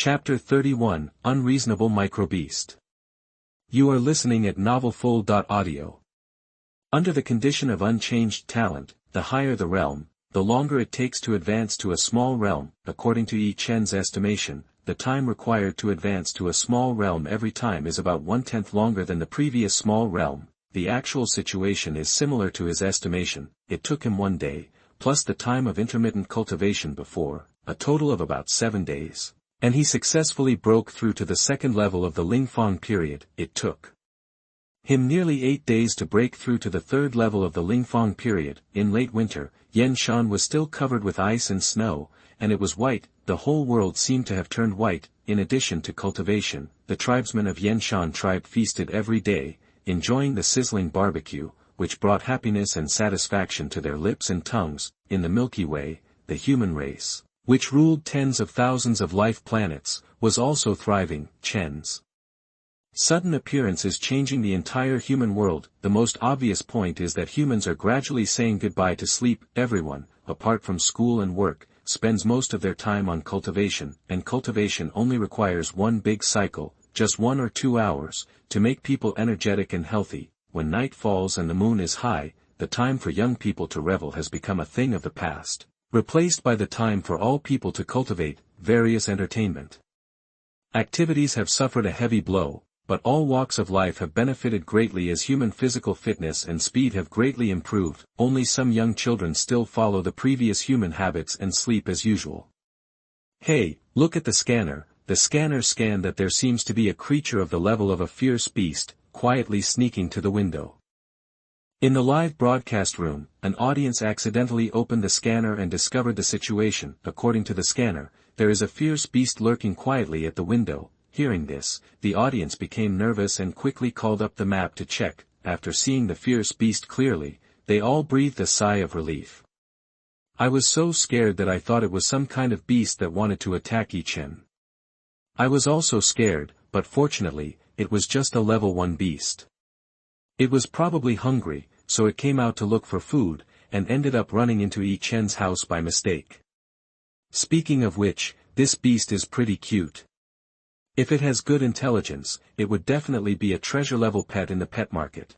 Chapter 31, Unreasonable Microbeast. You are listening at novelfull.audio. Under the condition of unchanged talent, the higher the realm, the longer it takes to advance to a small realm. According to Yi Chen's estimation, the time required to advance to a small realm every time is about 1/10 longer than the previous small realm. The actual situation is similar to his estimation. It took him 1 day, plus the time of intermittent cultivation before, a total of about 7 days. And he successfully broke through to the second level of the Lingfang period. It took him nearly 8 days to break through to the third level of the Lingfang period. In late winter, Yanshan was still covered with ice and snow, and it was white. The whole world seemed to have turned white. In addition to cultivation, the tribesmen of Yanshan tribe feasted every day, enjoying the sizzling barbecue, which brought happiness and satisfaction to their lips and tongues. In the Milky Way, the human race, which ruled tens of thousands of life planets, was also thriving. Chen's sudden appearance is changing the entire human world. The most obvious point is that humans are gradually saying goodbye to sleep. Everyone, apart from school and work, spends most of their time on cultivation, and cultivation only requires one big cycle, just 1 or 2 hours, to make people energetic and healthy. When night falls and the moon is high, the time for young people to revel has become a thing of the past, replaced by the time for all people to cultivate. Various entertainment activities have suffered a heavy blow, but all walks of life have benefited greatly as human physical fitness and speed have greatly improved. Only some young children still follow the previous human habits and sleep as usual. Hey, look at the scanner. The scanner scanned that there seems to be a creature of the level of a fierce beast, quietly sneaking to the window. In the live broadcast room, an audience accidentally opened the scanner and discovered the situation. According to the scanner, there is a fierce beast lurking quietly at the window. Hearing this, the audience became nervous and quickly called up the map to check. After seeing the fierce beast clearly, they all breathed a sigh of relief. I was so scared that I thought it was some kind of beast that wanted to attack Yi Chen. I was also scared, but fortunately, it was just a level 1 beast. It was probably hungry, so it came out to look for food, and ended up running into Yi Chen's house by mistake. Speaking of which, this beast is pretty cute. If it has good intelligence, it would definitely be a treasure-level pet in the pet market.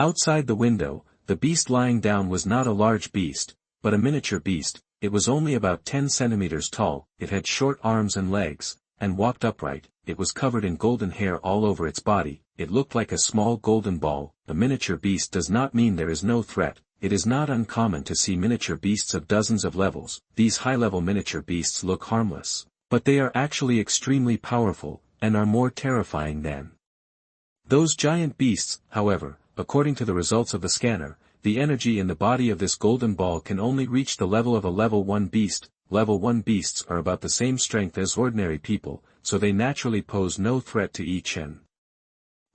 Outside the window, the beast lying down was not a large beast, but a miniature beast. It was only about 10 centimeters tall, it had short arms and legs, and walked upright. It was covered in golden hair all over its body. It looked like a small golden ball. A miniature beast does not mean there is no threat. It is not uncommon to see miniature beasts of dozens of levels. These high-level miniature beasts look harmless, but they are actually extremely powerful, and are more terrifying than those giant beasts. However, according to the results of the scanner, the energy in the body of this golden ball can only reach the level of a level 1 beast. Level 1 beasts are about the same strength as ordinary people, so they naturally pose no threat to Yi Chen.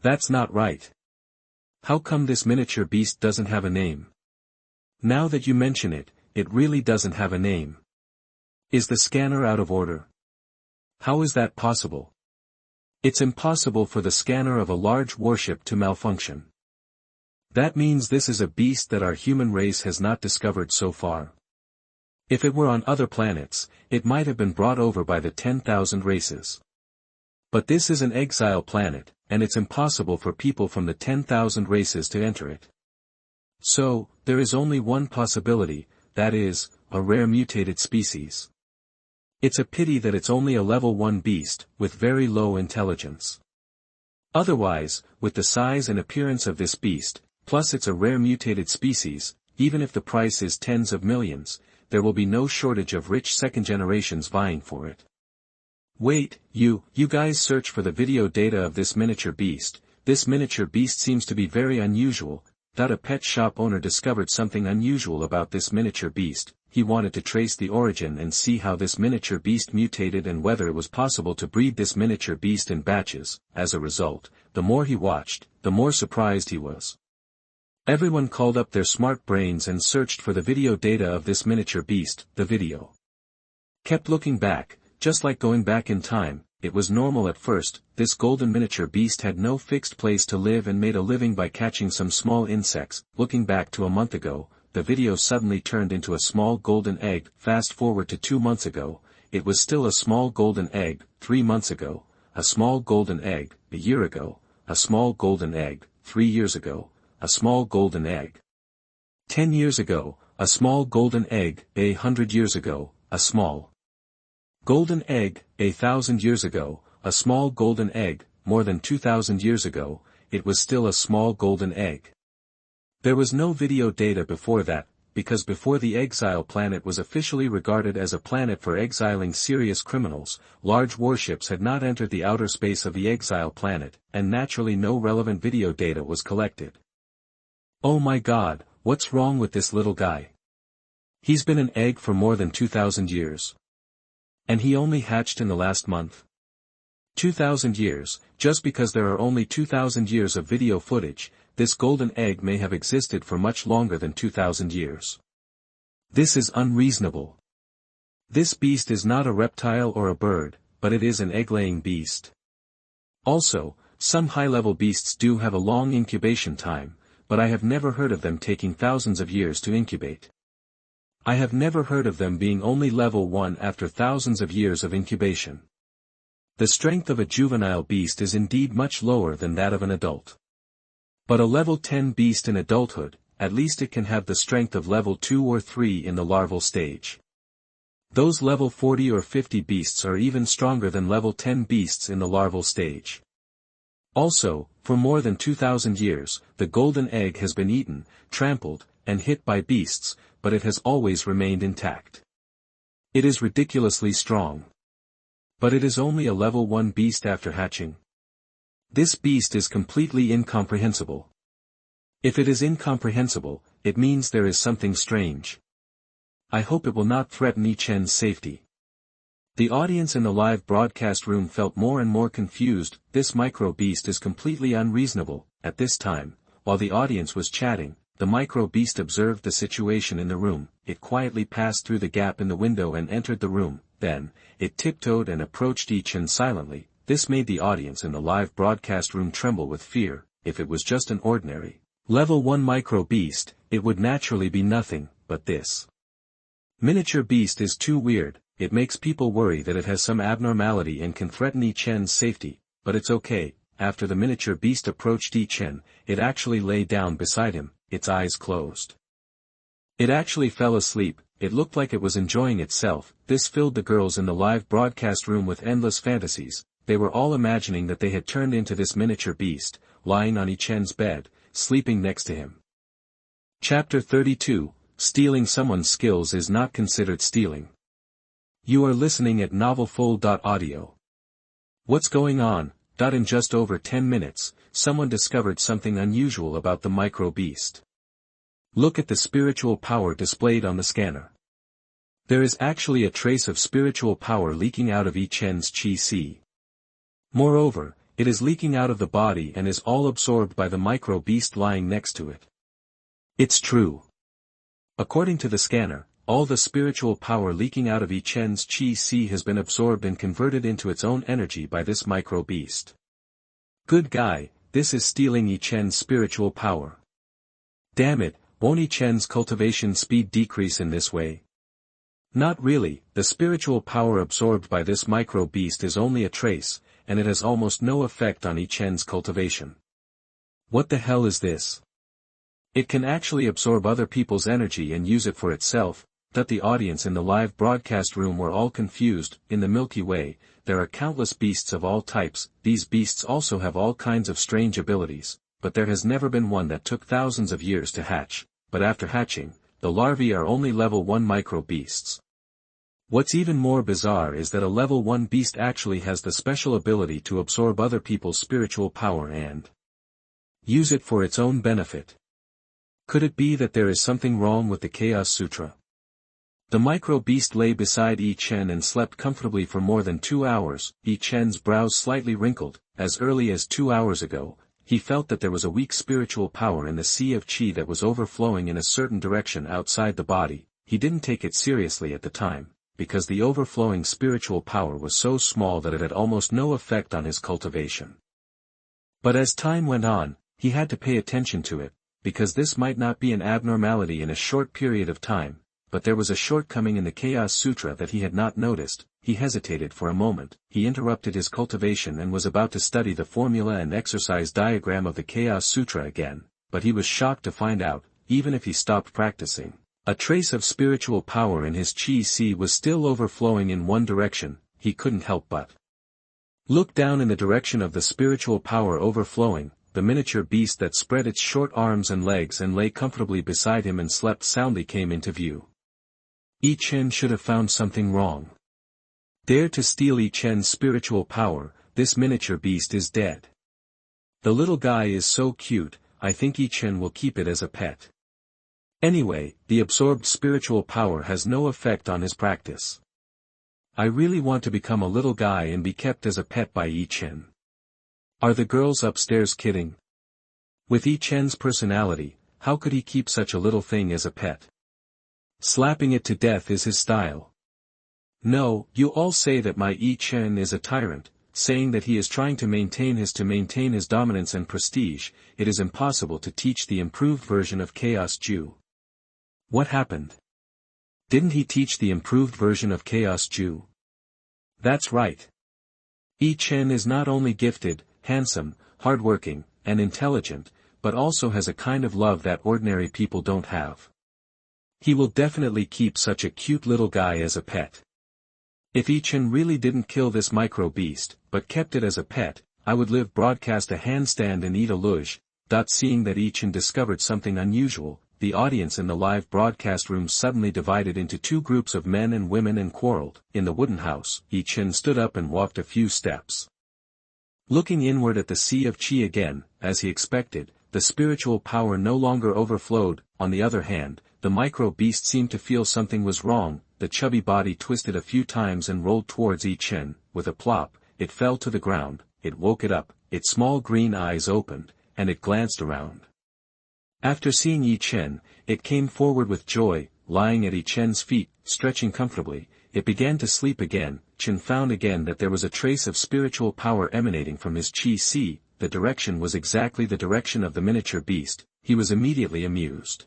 That's not right. How come this miniature beast doesn't have a name? Now that you mention it, it really doesn't have a name. Is the scanner out of order? How is that possible? It's impossible for the scanner of a large warship to malfunction. That means this is a beast that our human race has not discovered so far. If it were on other planets, it might have been brought over by the 10,000 races. But this is an exile planet, and it's impossible for people from the 10,000 races to enter it. So, there is only one possibility, that is, a rare mutated species. It's a pity that it's only a level 1 beast, with very low intelligence. Otherwise, with the size and appearance of this beast, plus it's a rare mutated species, even if the price is tens of millions, there will be no shortage of rich second generations vying for it. Wait, you guys search for the video data of this miniature beast. This miniature beast seems to be very unusual. A pet shop owner discovered something unusual about this miniature beast. He wanted to trace the origin and see how this miniature beast mutated and whether it was possible to breed this miniature beast in batches. As a result, the more he watched, the more surprised he was. Everyone called up their smart brains and searched for the video data of this miniature beast. The video kept looking back, just like going back in time. It was normal at first. This golden miniature beast had no fixed place to live and made a living by catching some small insects. Looking back to a month ago, the video suddenly turned into a small golden egg. Fast forward to 2 months ago, it was still a small golden egg, 3 months ago, a small golden egg, a year ago, a small golden egg, 3 years ago, a small golden egg. 10 years ago, a small golden egg, 100 years ago, a small golden egg, 1,000 years ago, a small golden egg, more than 2,000 years ago, it was still a small golden egg. There was no video data before that, because before the exile planet was officially regarded as a planet for exiling serious criminals, large warships had not entered the outer space of the exile planet, and naturally no relevant video data was collected. Oh my god, what's wrong with this little guy? He's been an egg for more than 2,000 years. And he only hatched in the last month. 2,000 years, just because there are only 2,000 years of video footage, this golden egg may have existed for much longer than 2,000 years. This is unreasonable. This beast is not a reptile or a bird, but it is an egg-laying beast. Also, some high-level beasts do have a long incubation time, but I have never heard of them taking thousands of years to incubate. I have never heard of them being only level 1 after thousands of years of incubation. The strength of a juvenile beast is indeed much lower than that of an adult. But a level 10 beast in adulthood, at least it can have the strength of level 2 or 3 in the larval stage. Those level 40 or 50 beasts are even stronger than level 10 beasts in the larval stage. Also, for more than 2,000 years, the golden egg has been eaten, trampled, and hit by beasts, but it has always remained intact. It is ridiculously strong. But it is only a level 1 beast after hatching. This beast is completely incomprehensible. If it is incomprehensible, it means there is something strange. I hope it will not threaten Yi Chen's safety. The audience in the live broadcast room felt more and more confused. This micro beast is completely unreasonable. At this time, while the audience was chatting, the micro beast observed the situation in the room. It quietly passed through the gap in the window and entered the room. Then, it tiptoed and approached Yi Chen silently. This made the audience in the live broadcast room tremble with fear. If it was just an ordinary level 1 micro beast, it would naturally be nothing, but this miniature beast is too weird. It makes people worry that it has some abnormality and can threaten Yi Chen's safety, but it's okay. After the miniature beast approached Yi Chen, it actually lay down beside him, its eyes closed. It actually fell asleep. It looked like it was enjoying itself. This filled the girls in the live broadcast room with endless fantasies. They were all imagining that they had turned into this miniature beast, lying on Yi Chen's bed, sleeping next to him. Chapter 32, Stealing Someone's Skills is Not Considered Stealing. You are listening at novelfull.audio. What's going on? In just over 10 minutes, someone discovered something unusual about the micro beast. Look at the spiritual power displayed on the scanner. There is actually a trace of spiritual power leaking out of Yi Chen's chi. Moreover, it is leaking out of the body and is all absorbed by the micro beast lying next to it. It's true. According to the scanner, all the spiritual power leaking out of Yi Chen's chi has been absorbed and converted into its own energy by this micro beast. Good guy, this is stealing Yi Chen's spiritual power. Damn it, won't Yi Chen's cultivation speed decrease in this way? Not really. The spiritual power absorbed by this micro beast is only a trace, and it has almost no effect on Yi Chen's cultivation. What the hell is this? It can actually absorb other people's energy and use it for itself. That the audience in the live broadcast room were all confused. In the Milky Way, there are countless beasts of all types. These beasts also have all kinds of strange abilities, but there has never been one that took thousands of years to hatch. But after hatching, the larvae are only level 1 micro beasts. What's even more bizarre is that a level 1 beast actually has the special ability to absorb other people's spiritual power and use it for its own benefit. Could it be that there is something wrong with the Chaos Sutra? The micro beast lay beside Yi Chen and slept comfortably for more than 2 hours. Yi Chen's brows slightly wrinkled. As early as 2 hours ago, he felt that there was a weak spiritual power in the sea of chi that was overflowing in a certain direction outside the body. He didn't take it seriously at the time, because the overflowing spiritual power was so small that it had almost no effect on his cultivation. But as time went on, he had to pay attention to it, because this might not be an abnormality in a short period of time. but there was a shortcoming in the Chaos Sutra that he had not noticed. He hesitated for a moment, he interrupted his cultivation and was about to study the formula and exercise diagram of the Chaos Sutra again, but he was shocked to find out, even if he stopped practicing, a trace of spiritual power in his Qi was still overflowing in one direction. He couldn't help but look down in the direction of the spiritual power overflowing. The miniature beast that spread its short arms and legs and lay comfortably beside him and slept soundly came into view. Yi Chen should have found something wrong. Dare to steal Yi Chen's spiritual power, this miniature beast is dead. The little guy is so cute, I think Yi Chen will keep it as a pet. Anyway, the absorbed spiritual power has no effect on his practice. I really want to become a little guy and be kept as a pet by Yi Chen. Are the girls upstairs kidding? With Yi Chen's personality, how could he keep such a little thing as a pet? Slapping it to death is his style. No, you all say that my Yi Chen is a tyrant, saying that he is trying to maintain his dominance and prestige. It is impossible to teach the improved version of Chaos Jew. What happened? Didn't he teach the improved version of Chaos Jew? That's right. Yi Chen is not only gifted, handsome, hardworking, and intelligent, but also has a kind of love that ordinary people don't have. He will definitely keep such a cute little guy as a pet. If Yi Chen really didn't kill this micro-beast, but kept it as a pet, I would live broadcast a handstand and eat a luge. Seeing that Yi Chen discovered something unusual, the audience in the live broadcast room suddenly divided into two groups of men and women and quarreled. In the wooden house, Yi Chen stood up and walked a few steps. Looking inward at the sea of Qi again, as he expected, the spiritual power no longer overflowed. On the other hand, the micro-beast seemed to feel something was wrong. The chubby body twisted a few times and rolled towards Yi Chen. With a plop, it fell to the ground. It woke it up, its small green eyes opened, and it glanced around. After seeing Yi Chen, it came forward with joy, lying at Yi Chen's feet, stretching comfortably. It began to sleep again. Chen found again that there was a trace of spiritual power emanating from his Qi. The direction was exactly the direction of the miniature beast. He was immediately amused.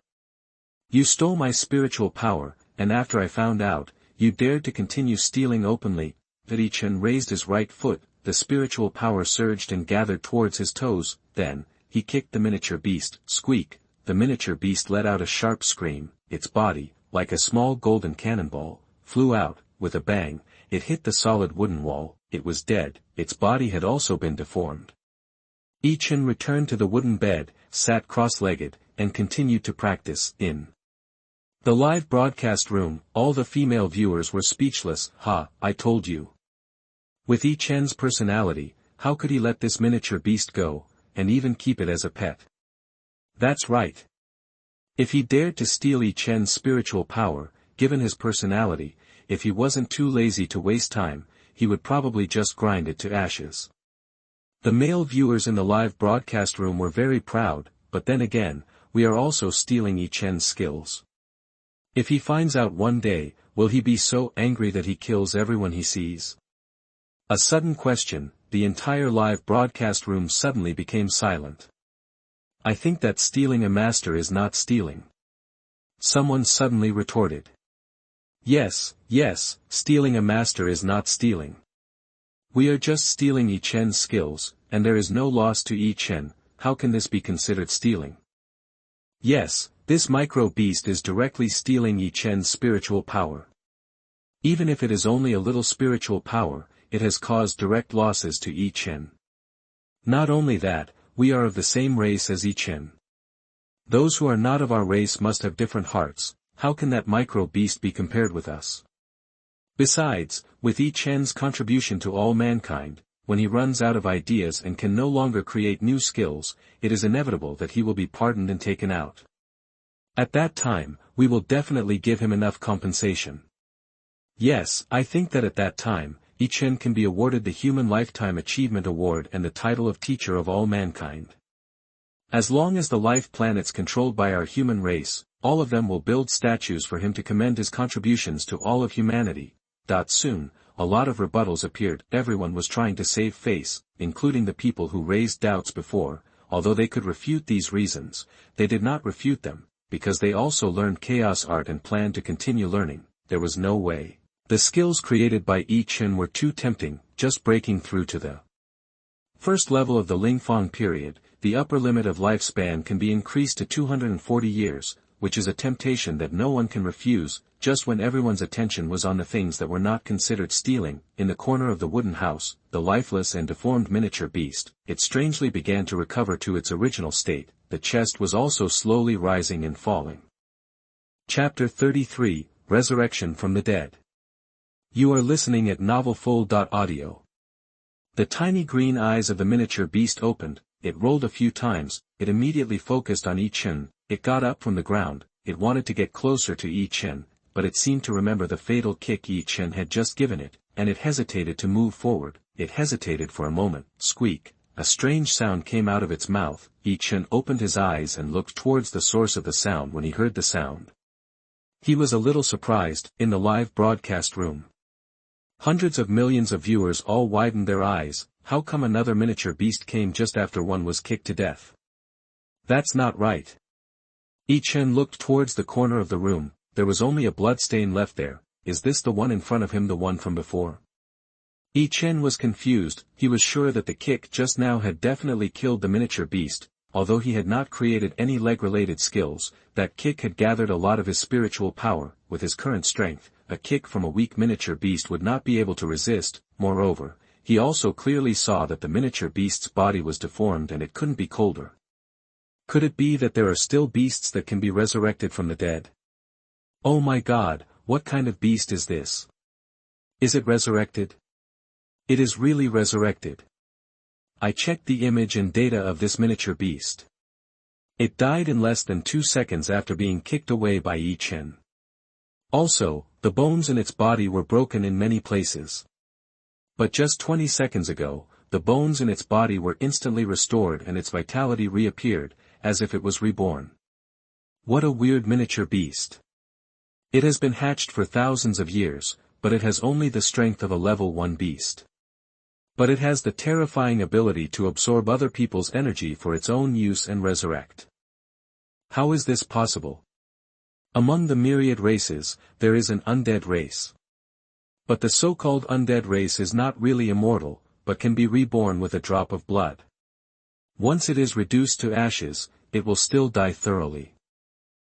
You stole my spiritual power, and after I found out, you dared to continue stealing openly. Yi Chen raised his right foot, the spiritual power surged and gathered towards his toes. Then, he kicked the miniature beast. Squeak! The miniature beast let out a sharp scream. Its body, like a small golden cannonball, flew out. With a bang, it hit the solid wooden wall. It was dead. Its body had also been deformed. Yi Chen returned to the wooden bed, sat cross-legged, and continued to practice. In the live broadcast room, all the female viewers were speechless. I told you. With Yi Chen's personality, how could he let this miniature beast go, and even keep it as a pet? That's right. If he dared to steal Yi Chen's spiritual power, given his personality, if he wasn't too lazy to waste time, he would probably just grind it to ashes. The male viewers in the live broadcast room were very proud, but then again, we are also stealing Yi Chen's skills. If he finds out one day, will he be so angry that he kills everyone he sees? A sudden question, the entire live broadcast room suddenly became silent. I think that stealing a master is not stealing. Someone suddenly retorted. Yes, stealing a master is not stealing. We are just stealing Yi Chen's skills, and there is no loss to Yi Chen. How can this be considered stealing? Yes, this micro-beast is directly stealing Yi Chen's spiritual power. Even if it is only a little spiritual power, it has caused direct losses to Yi Chen. Not only that, we are of the same race as Yi Chen. Those who are not of our race must have different hearts. How can that micro-beast be compared with us? Besides, with Yi Chen's contribution to all mankind, when he runs out of ideas and can no longer create new skills, it is inevitable that he will be pardoned and taken out. At that time, we will definitely give him enough compensation. Yes, I think that at that time, Yi Chen can be awarded the Human Lifetime Achievement Award and the title of Teacher of all mankind. As long as the life planets controlled by our human race, all of them will build statues for him to commend his contributions to all of humanity. Soon, a lot of rebuttals appeared. Everyone was trying to save face, including the people who raised doubts before. Although they could refute these reasons, they did not refute them. because they also learned chaos art and planned to continue learning. There was no way. The skills created by Yi Chen were too tempting, just breaking through to the first level of the Lingfang period. The upper limit of lifespan can be increased to 240 years, which is a temptation that no one can refuse. Just when everyone's attention was on the things that were not considered stealing, in the corner of the wooden house, the lifeless and deformed miniature beast, it strangely began to recover to its original state. The chest was also slowly rising and falling. Chapter 33, Resurrection from the Dead. You are listening at novelfull.audio. The tiny green eyes of the miniature beast opened, it rolled a few times, it immediately focused on Yi Chen, it got up from the ground, it wanted to get closer to Yi Chen, but it seemed to remember the fatal kick Yi Chen had just given it, and it hesitated to move forward. It hesitated for a moment. Squeak! A strange sound came out of its mouth. Yi Chen opened his eyes and looked towards the source of the sound. When he heard the sound, he was a little surprised. In the live broadcast room, hundreds of millions of viewers all widened their eyes. How come another miniature beast came just after one was kicked to death? That's not right. Yi Chen looked towards the corner of the room. There was only a blood stain left there. Is this the one in front of him, the one from before? Yi Chen was confused. He was sure that the kick just now had definitely killed the miniature beast. Although he had not created any leg-related skills, that kick had gathered a lot of his spiritual power. With his current strength, a kick from a weak miniature beast would not be able to resist. Moreover, he also clearly saw that the miniature beast's body was deformed and it couldn't be colder. Could it be that there are still beasts that can be resurrected from the dead? Oh my God, what kind of beast is this? Is it resurrected? It is really resurrected. I checked the image and data of this miniature beast. It died in less than 2 seconds after being kicked away by Yi Chen. Also, the bones in its body were broken in many places. But just 20 seconds ago, the bones in its body were instantly restored and its vitality reappeared, as if it was reborn. What a weird miniature beast. It has been hatched for thousands of years, but it has only the strength of a level 1 beast. But it has the terrifying ability to absorb other people's energy for its own use and resurrect. How is this possible? Among the myriad races, there is an undead race. But the so-called undead race is not really immortal, but can be reborn with a drop of blood. Once it is reduced to ashes, it will still die thoroughly.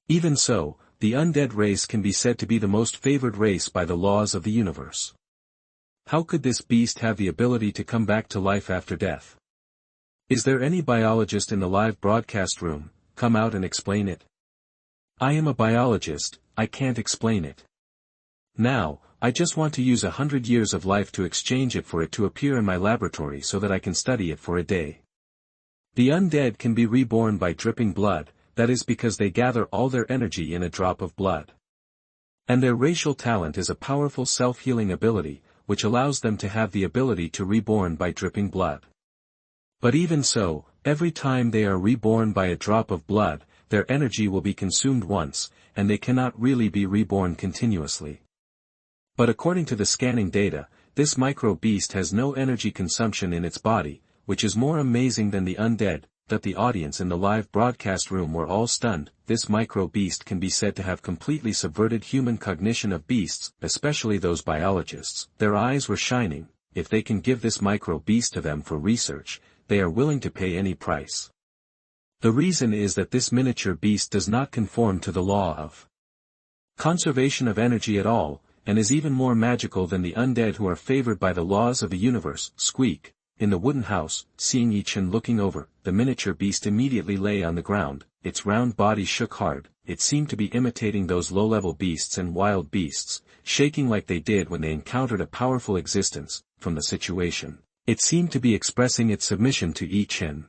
Even so, the undead race can be said to be the most favored race by the laws of the universe. How could this beast have the ability to come back to life after death? Is there any biologist in the live broadcast room? Come out and explain it. I am a biologist, I can't explain it. Now, I just want to use 100 years of life to exchange it for it to appear in my laboratory so that I can study it for a day. The undead can be reborn by dripping blood, that is because they gather all their energy in a drop of blood. And their racial talent is a powerful self-healing ability, which allows them to have the ability to reborn by dripping blood. But even so, every time they are reborn by a drop of blood, their energy will be consumed once, and they cannot really be reborn continuously. But according to the scanning data, this micro-beast has no energy consumption in its body, which is more amazing than the undead. That the audience in the live broadcast room were all stunned. This micro-beast can be said to have completely subverted human cognition of beasts, especially those biologists. Their eyes were shining. If they can give this micro-beast to them for research, they are willing to pay any price. The reason is that this miniature beast does not conform to the law of conservation of energy at all, and is even more magical than the undead who are favored by the laws of the universe. Squeak! In the wooden house, seeing Yi Chen looking over, the miniature beast immediately lay on the ground. Its round body shook hard. It seemed to be imitating those low-level beasts and wild beasts, shaking like they did when they encountered a powerful existence. From the situation, it seemed to be expressing its submission to Yi Chen.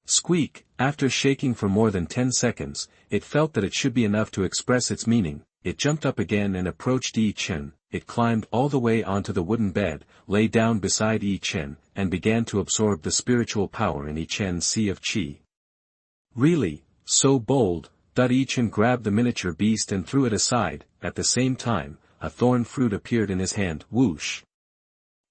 Squeak! After shaking for more than 10 seconds, it felt that it should be enough to express its meaning. It jumped up again and approached Yi Chen. It climbed all the way onto the wooden bed, lay down beside Yi Chen, and began to absorb the spiritual power in Yi Chen's sea of qi. Really, so bold. Yi Chen grabbed the miniature beast and threw it aside. At the same time, a thorn fruit appeared in his hand. Whoosh!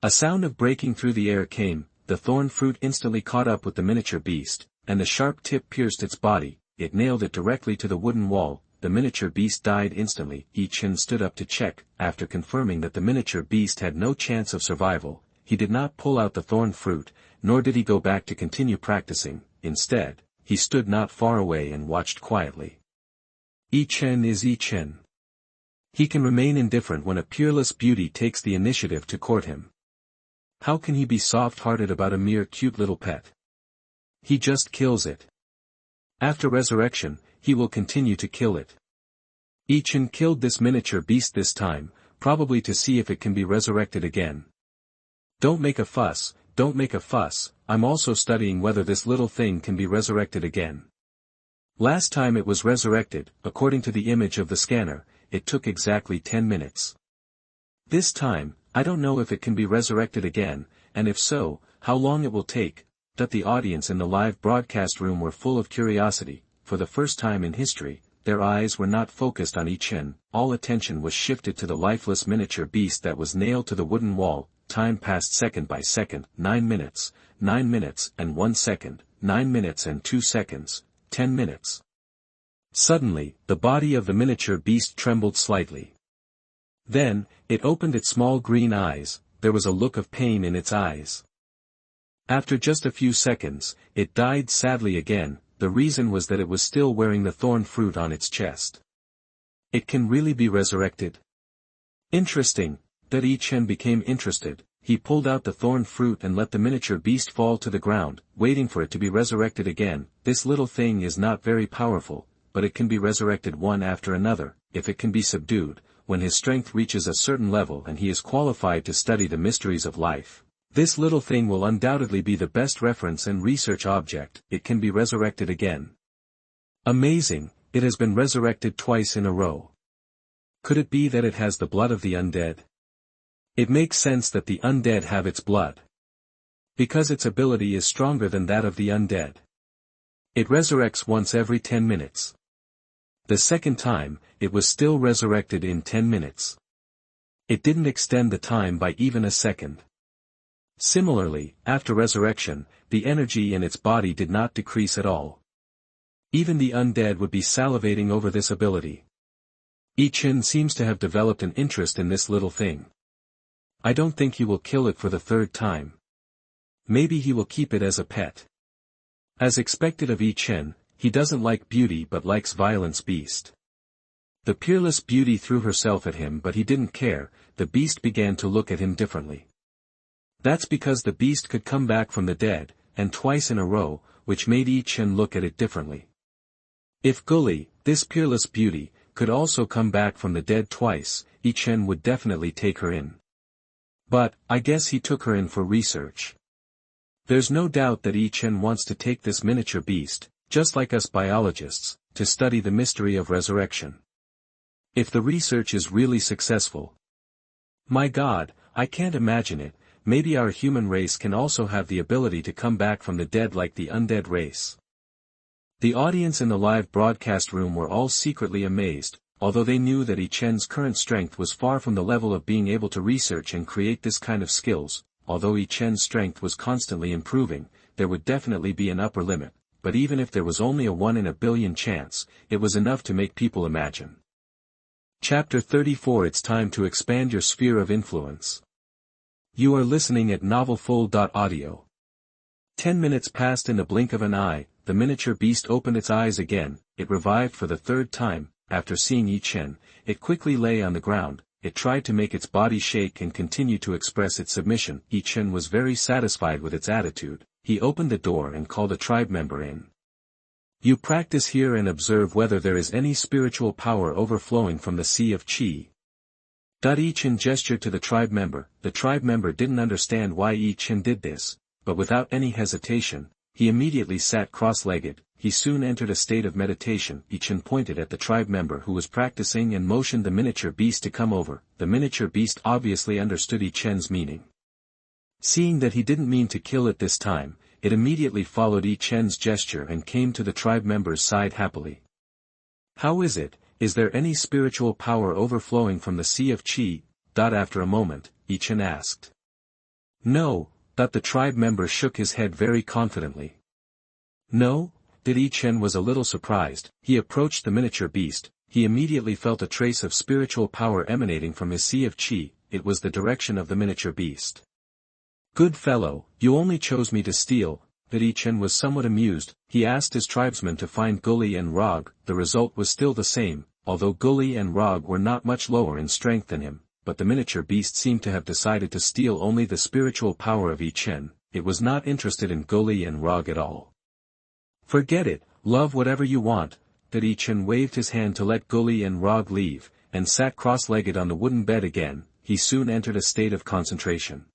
A sound of breaking through the air came. The thorn fruit instantly caught up with the miniature beast, and the sharp tip pierced its body. it nailed it directly to the wooden wall. The miniature beast died instantly. Yi Chen stood up to check. After confirming that the miniature beast had no chance of survival, he did not pull out the thorn fruit, nor did he go back to continue practicing. Instead, he stood not far away and watched quietly. Yi Chen is Yi Chen. He can remain indifferent when a peerless beauty takes the initiative to court him. How can he be soft-hearted about a mere cute little pet? He just kills it. After resurrection, he will continue to kill it. Yi Chen killed this miniature beast this time, probably to see if it can be resurrected again. Don't make a fuss, don't make a fuss, I'm also studying whether this little thing can be resurrected again. Last time it was resurrected, according to the image of the scanner, it took exactly 10 minutes. This time, I don't know if it can be resurrected again, and if so, how long it will take. That the audience in the live broadcast room were full of curiosity. For the first time in history, their eyes were not focused on Yi Chen, all attention was shifted to the lifeless miniature beast that was nailed to the wooden wall. Time passed second by second, 9 minutes and 1 second, 9 minutes and 2 seconds, 10 minutes. Suddenly, the body of the miniature beast trembled slightly. Then, it opened its small green eyes. There was a look of pain in its eyes. After just a few seconds, it died sadly again. The reason was that it was still wearing the thorn fruit on its chest. It can really be resurrected? Interesting. That Yi Chen became interested. He pulled out the thorn fruit and let the miniature beast fall to the ground, waiting for it to be resurrected again. This little thing is not very powerful, but it can be resurrected one after another, if it can be subdued, when his strength reaches a certain level and he is qualified to study the mysteries of life. This little thing will undoubtedly be the best reference and research object. It can be resurrected again. Amazing, it has been resurrected twice in a row. Could it be that it has the blood of the undead? It makes sense that the undead have its blood. Because its ability is stronger than that of the undead. It resurrects once every 10 minutes. The second time, it was still resurrected in 10 minutes. It didn't extend the time by even a second. Similarly, after resurrection, the energy in its body did not decrease at all. Even the undead would be salivating over this ability. Yi Chen seems to have developed an interest in this little thing. I don't think he will kill it for the third time. Maybe he will keep it as a pet. As expected of Yi Chen, he doesn't like beauty but likes violence. Beast. The peerless beauty threw herself at him but he didn't care. The beast began to look at him differently. That's because the beast could come back from the dead, and twice in a row, which made Yi Chen look at it differently. If Gully, this peerless beauty, could also come back from the dead twice, Yi Chen would definitely take her in. But, I guess he took her in for research. There's no doubt that Yi Chen wants to take this miniature beast, just like us biologists, to study the mystery of resurrection. If the research is really successful. My God, I can't imagine it. Maybe our human race can also have the ability to come back from the dead like the undead race. The audience in the live broadcast room were all secretly amazed, although they knew that Yi Chen's current strength was far from the level of being able to research and create this kind of skills. Although Yi Chen's strength was constantly improving, there would definitely be an upper limit, but even if there was only a 1 in a billion chance, it was enough to make people imagine. Chapter 34. It's time to expand your sphere of influence. You are listening at novelfull.audio. 10 minutes passed in the blink of an eye. The miniature beast opened its eyes again. It revived for the third time. After seeing Yi Chen, it quickly lay on the ground. It tried to make its body shake and continue to express its submission. Yi Chen was very satisfied with its attitude. He opened the door and called a tribe member in. You practice here and observe whether there is any spiritual power overflowing from the Sea of Qi. Yi Chen gestured to the tribe member. The tribe member didn't understand why Yi Chen did this, but without any hesitation, he immediately sat cross-legged. He soon entered a state of meditation. Yi Chen pointed at the tribe member who was practicing and motioned the miniature beast to come over. The miniature beast obviously understood Yi Chen's meaning. Seeing that he didn't mean to kill it this time, it immediately followed Yi Chen's gesture and came to the tribe member's side happily. How is it? Is there any spiritual power overflowing from the Sea of Qi? After a moment, Yi Chen asked. No. The tribe member shook his head very confidently. No? that Yi Chen was a little surprised. He approached the miniature beast. He immediately felt a trace of spiritual power emanating from his sea of qi. It was the direction of the miniature beast. "Good fellow, you only chose me to steal." That Yi Chen was somewhat amused. He asked his tribesmen to find Gully and Rog. The result was still the same, although Gully and Rog were not much lower in strength than him, but the miniature beast seemed to have decided to steal only the spiritual power of Yi Chen. It was not interested in Gully and Rog at all. "Forget it, love whatever you want." That Yi Chen waved his hand to let Gully and Rog leave, and sat cross-legged on the wooden bed again. He soon entered a state of concentration.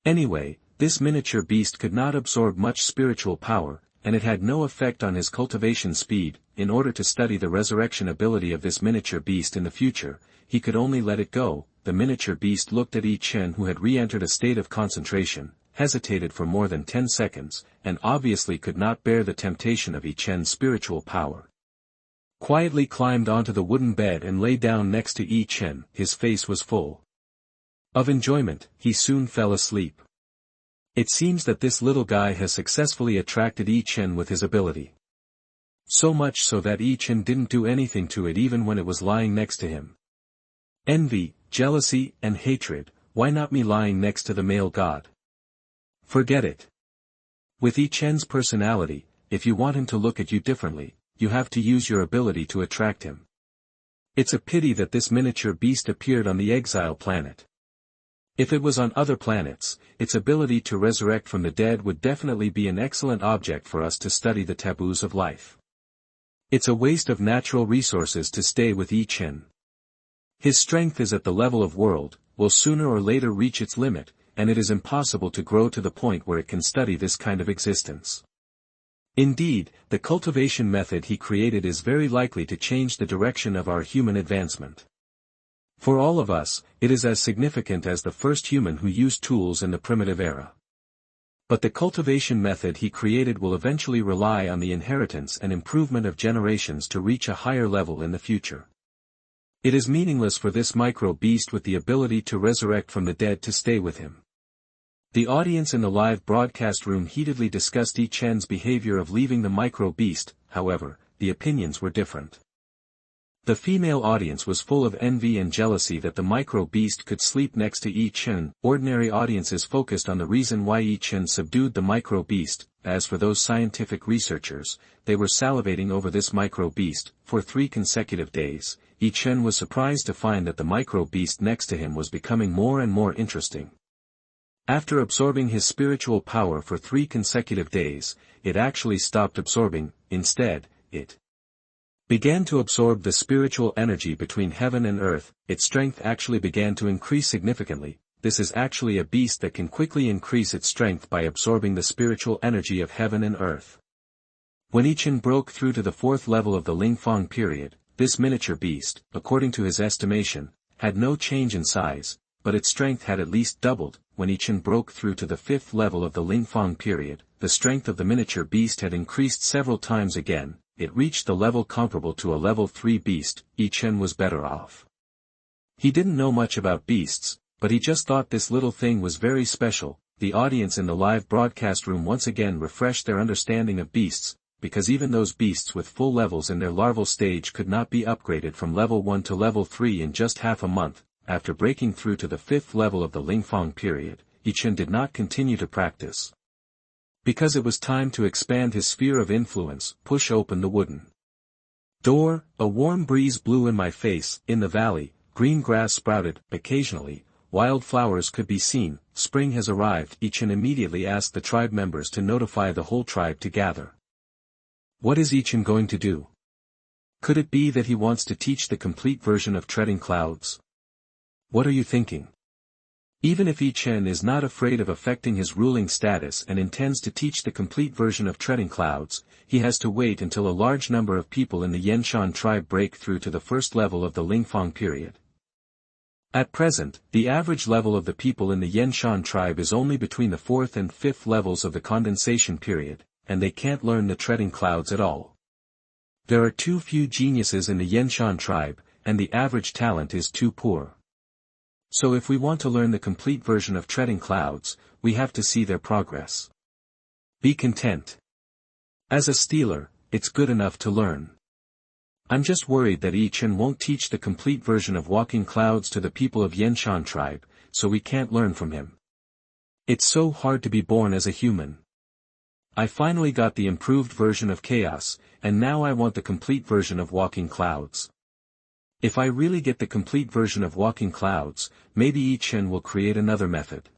Anyway, this miniature beast could not absorb much spiritual power, and it had no effect on his cultivation speed. In order to study the resurrection ability of this miniature beast in the future, he could only let it go. The miniature beast looked at Yi Chen, who had re-entered a state of concentration, hesitated for more than 10 seconds, and obviously could not bear the temptation of Yi Chen's spiritual power. Quietly climbed onto the wooden bed and lay down next to Yi Chen. His face was full of enjoyment. He soon fell asleep. It seems that this little guy has successfully attracted Yi Chen with his ability. So much so that Yi Chen didn't do anything to it even when it was lying next to him. Envy, jealousy, and hatred. Why not me lying next to the male god? Forget it. With Yi Chen's personality, if you want him to look at you differently, you have to use your ability to attract him. It's a pity that this miniature beast appeared on the exile planet. If it was on other planets, its ability to resurrect from the dead would definitely be an excellent object for us to study the taboos of life. It's a waste of natural resources to stay with Yi Chen. His strength is at the level of world, will sooner or later reach its limit, and it is impossible to grow to the point where it can study this kind of existence. Indeed, the cultivation method he created is very likely to change the direction of our human advancement. For all of us, it is as significant as the first human who used tools in the primitive era. But the cultivation method he created will eventually rely on the inheritance and improvement of generations to reach a higher level in the future. It is meaningless for this micro-beast with the ability to resurrect from the dead to stay with him. The audience in the live broadcast room heatedly discussed Yi Chen's behavior of leaving the micro-beast. However, the opinions were different. The female audience was full of envy and jealousy that the micro-beast could sleep next to Yi Chen. Ordinary audiences focused on the reason why Yi Chen subdued the micro-beast. As for those scientific researchers, they were salivating over this micro-beast. For 3 consecutive days, Yi Chen was surprised to find that the micro-beast next to him was becoming more and more interesting. After absorbing his spiritual power for 3 consecutive days, it actually stopped absorbing. Instead, it began to absorb the spiritual energy between heaven and earth. Its strength actually began to increase significantly. This is actually a beast that can quickly increase its strength by absorbing the spiritual energy of heaven and earth. When Yi Chen broke through to the 4th level of the Lingfang period, this miniature beast, according to his estimation, had no change in size, but its strength had at least doubled. When Yi Chen broke through to the 5th level of the Lingfang period, the strength of the miniature beast had increased several times again. It reached the level comparable to a level 3 beast. Yi Chen was better off. He didn't know much about beasts, but he just thought this little thing was very special. The audience in the live broadcast room once again refreshed their understanding of beasts, because even those beasts with full levels in their larval stage could not be upgraded from level 1 to level 3 in just half a month. After breaking through to the 5th level of the Lingfang period, Yi Chen did not continue to practice. Because it was time to expand his sphere of influence, push open the wooden door. A warm breeze blew in my face. In the valley, green grass sprouted. Occasionally, wild flowers could be seen. Spring has arrived. Yi Chen immediately asked the tribe members to notify the whole tribe to gather. What is Yi Chen going to do? Could it be that he wants to teach the complete version of treading clouds? What are you thinking? Even if Yi Chen is not afraid of affecting his ruling status and intends to teach the complete version of treading clouds, he has to wait until a large number of people in the Yenshan tribe break through to the 1st level of the Lingfang period. At present, the average level of the people in the Yenshan tribe is only between the 4th and 5th levels of the condensation period, and they can't learn the treading clouds at all. There are too few geniuses in the Yenshan tribe, and the average talent is too poor. So if we want to learn the complete version of treading clouds, we have to see their progress. Be content. As a stealer, it's good enough to learn. I'm just worried that Yi Chen won't teach the complete version of walking clouds to the people of Yanshan tribe, so we can't learn from him. It's so hard to be born as a human. I finally got the improved version of chaos, and now I want the complete version of walking clouds. If I really get the complete version of walking clouds, maybe Yi Chen will create another method.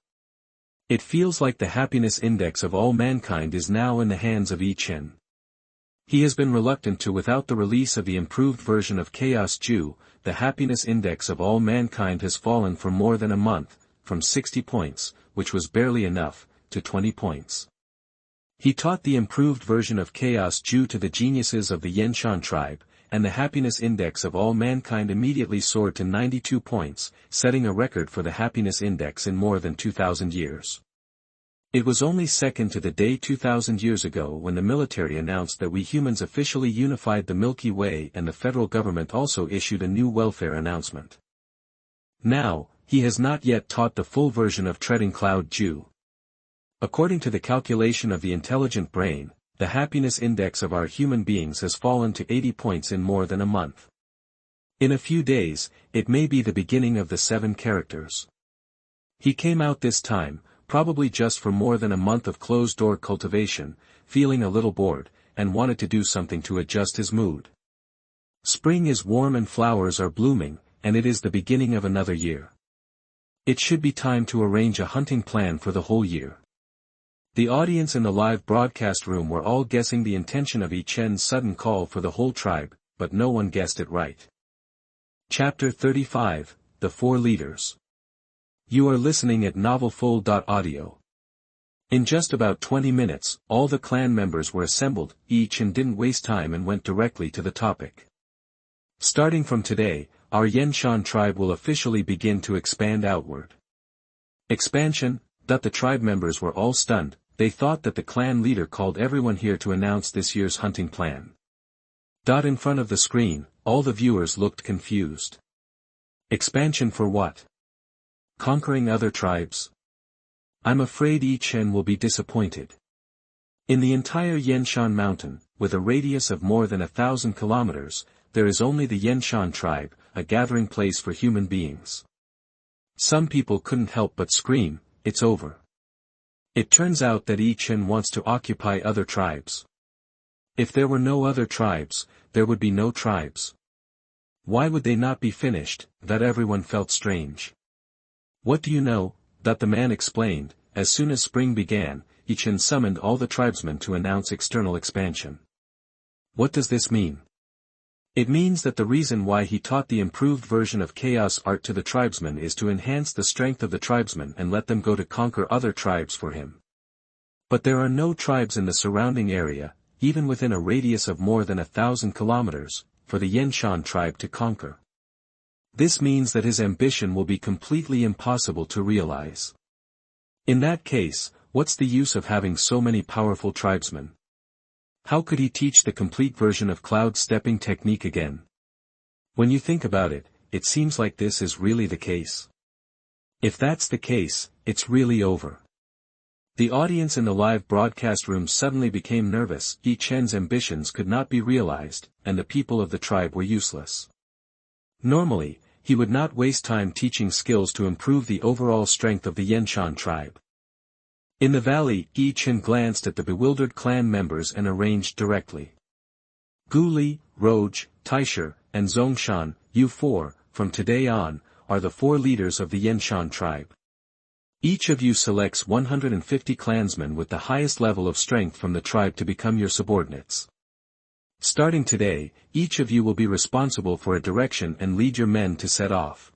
It feels like the happiness index of all mankind is now in the hands of Yi Chen. He has been reluctant to without the release of the improved version of Chaos Jew, the happiness index of all mankind has fallen for more than a month, from 60 points, which was barely enough, to 20 points. He taught the improved version of Chaos Jew to the geniuses of the Yanshan tribe, and the happiness index of all mankind immediately soared to 92 points, setting a record for the happiness index in more than 2,000 years. It was only second to the day 2,000 years ago when the military announced that we humans officially unified the Milky Way and the federal government also issued a new welfare announcement. Now, he has not yet taught the full version of Treading Cloud Jew. According to the calculation of the intelligent brain, the happiness index of our human beings has fallen to 80 points in more than a month. In a few days, it may be the beginning of the 7 characters. He came out this time, probably just for more than a month of closed-door cultivation, feeling a little bored, and wanted to do something to adjust his mood. Spring is warm and flowers are blooming, and it is the beginning of another year. It should be time to arrange a hunting plan for the whole year. The audience in the live broadcast room were all guessing the intention of Yi Chen's sudden call for the whole tribe, but no one guessed it right. Chapter 35, The 4 Leaders. You are listening at novelfull.audio. In just about 20 minutes, all the clan members were assembled. Yi Chen didn't waste time and went directly to the topic. Starting from today, our Yanshan tribe will officially begin to expand outward. Expansion. The tribe members were all stunned. They thought that the clan leader called everyone here to announce this year's hunting plan. In front of the screen, all the viewers looked confused. Expansion for what? Conquering other tribes? I'm afraid Yi Chen will be disappointed. In the entire Yanshan mountain, with a radius of more than 1,000 kilometers, there is only the Yanshan tribe, a gathering place for human beings. Some people couldn't help but scream, "It's over." It turns out that Yi Chen wants to occupy other tribes. If there were no other tribes, there would be no tribes. Why would they not be finished? That everyone felt strange. What do you know? The man explained. As soon as spring began, Yi Chen summoned all the tribesmen to announce external expansion. What does this mean? It means that the reason why he taught the improved version of Chaos Art to the tribesmen is to enhance the strength of the tribesmen and let them go to conquer other tribes for him. But there are no tribes in the surrounding area, even within a radius of more than 1,000 kilometers, for the Yanshan tribe to conquer. This means that his ambition will be completely impossible to realize. In that case, what's the use of having so many powerful tribesmen? How could he teach the complete version of cloud stepping technique again? When you think about it, it seems like this is really the case. If that's the case, it's really over. The audience in the live broadcast room suddenly became nervous. Yi Chen's ambitions could not be realized, and the people of the tribe were useless. Normally, he would not waste time teaching skills to improve the overall strength of the Yanshan tribe. In the valley, Yi Chen glanced at the bewildered clan members and arranged directly. Gu Li, Roj, Taisher, and Zongshan, you 4, from today on, are the 4 leaders of the Yanshan tribe. Each of you selects 150 clansmen with the highest level of strength from the tribe to become your subordinates. Starting today, each of you will be responsible for a direction and lead your men to set off.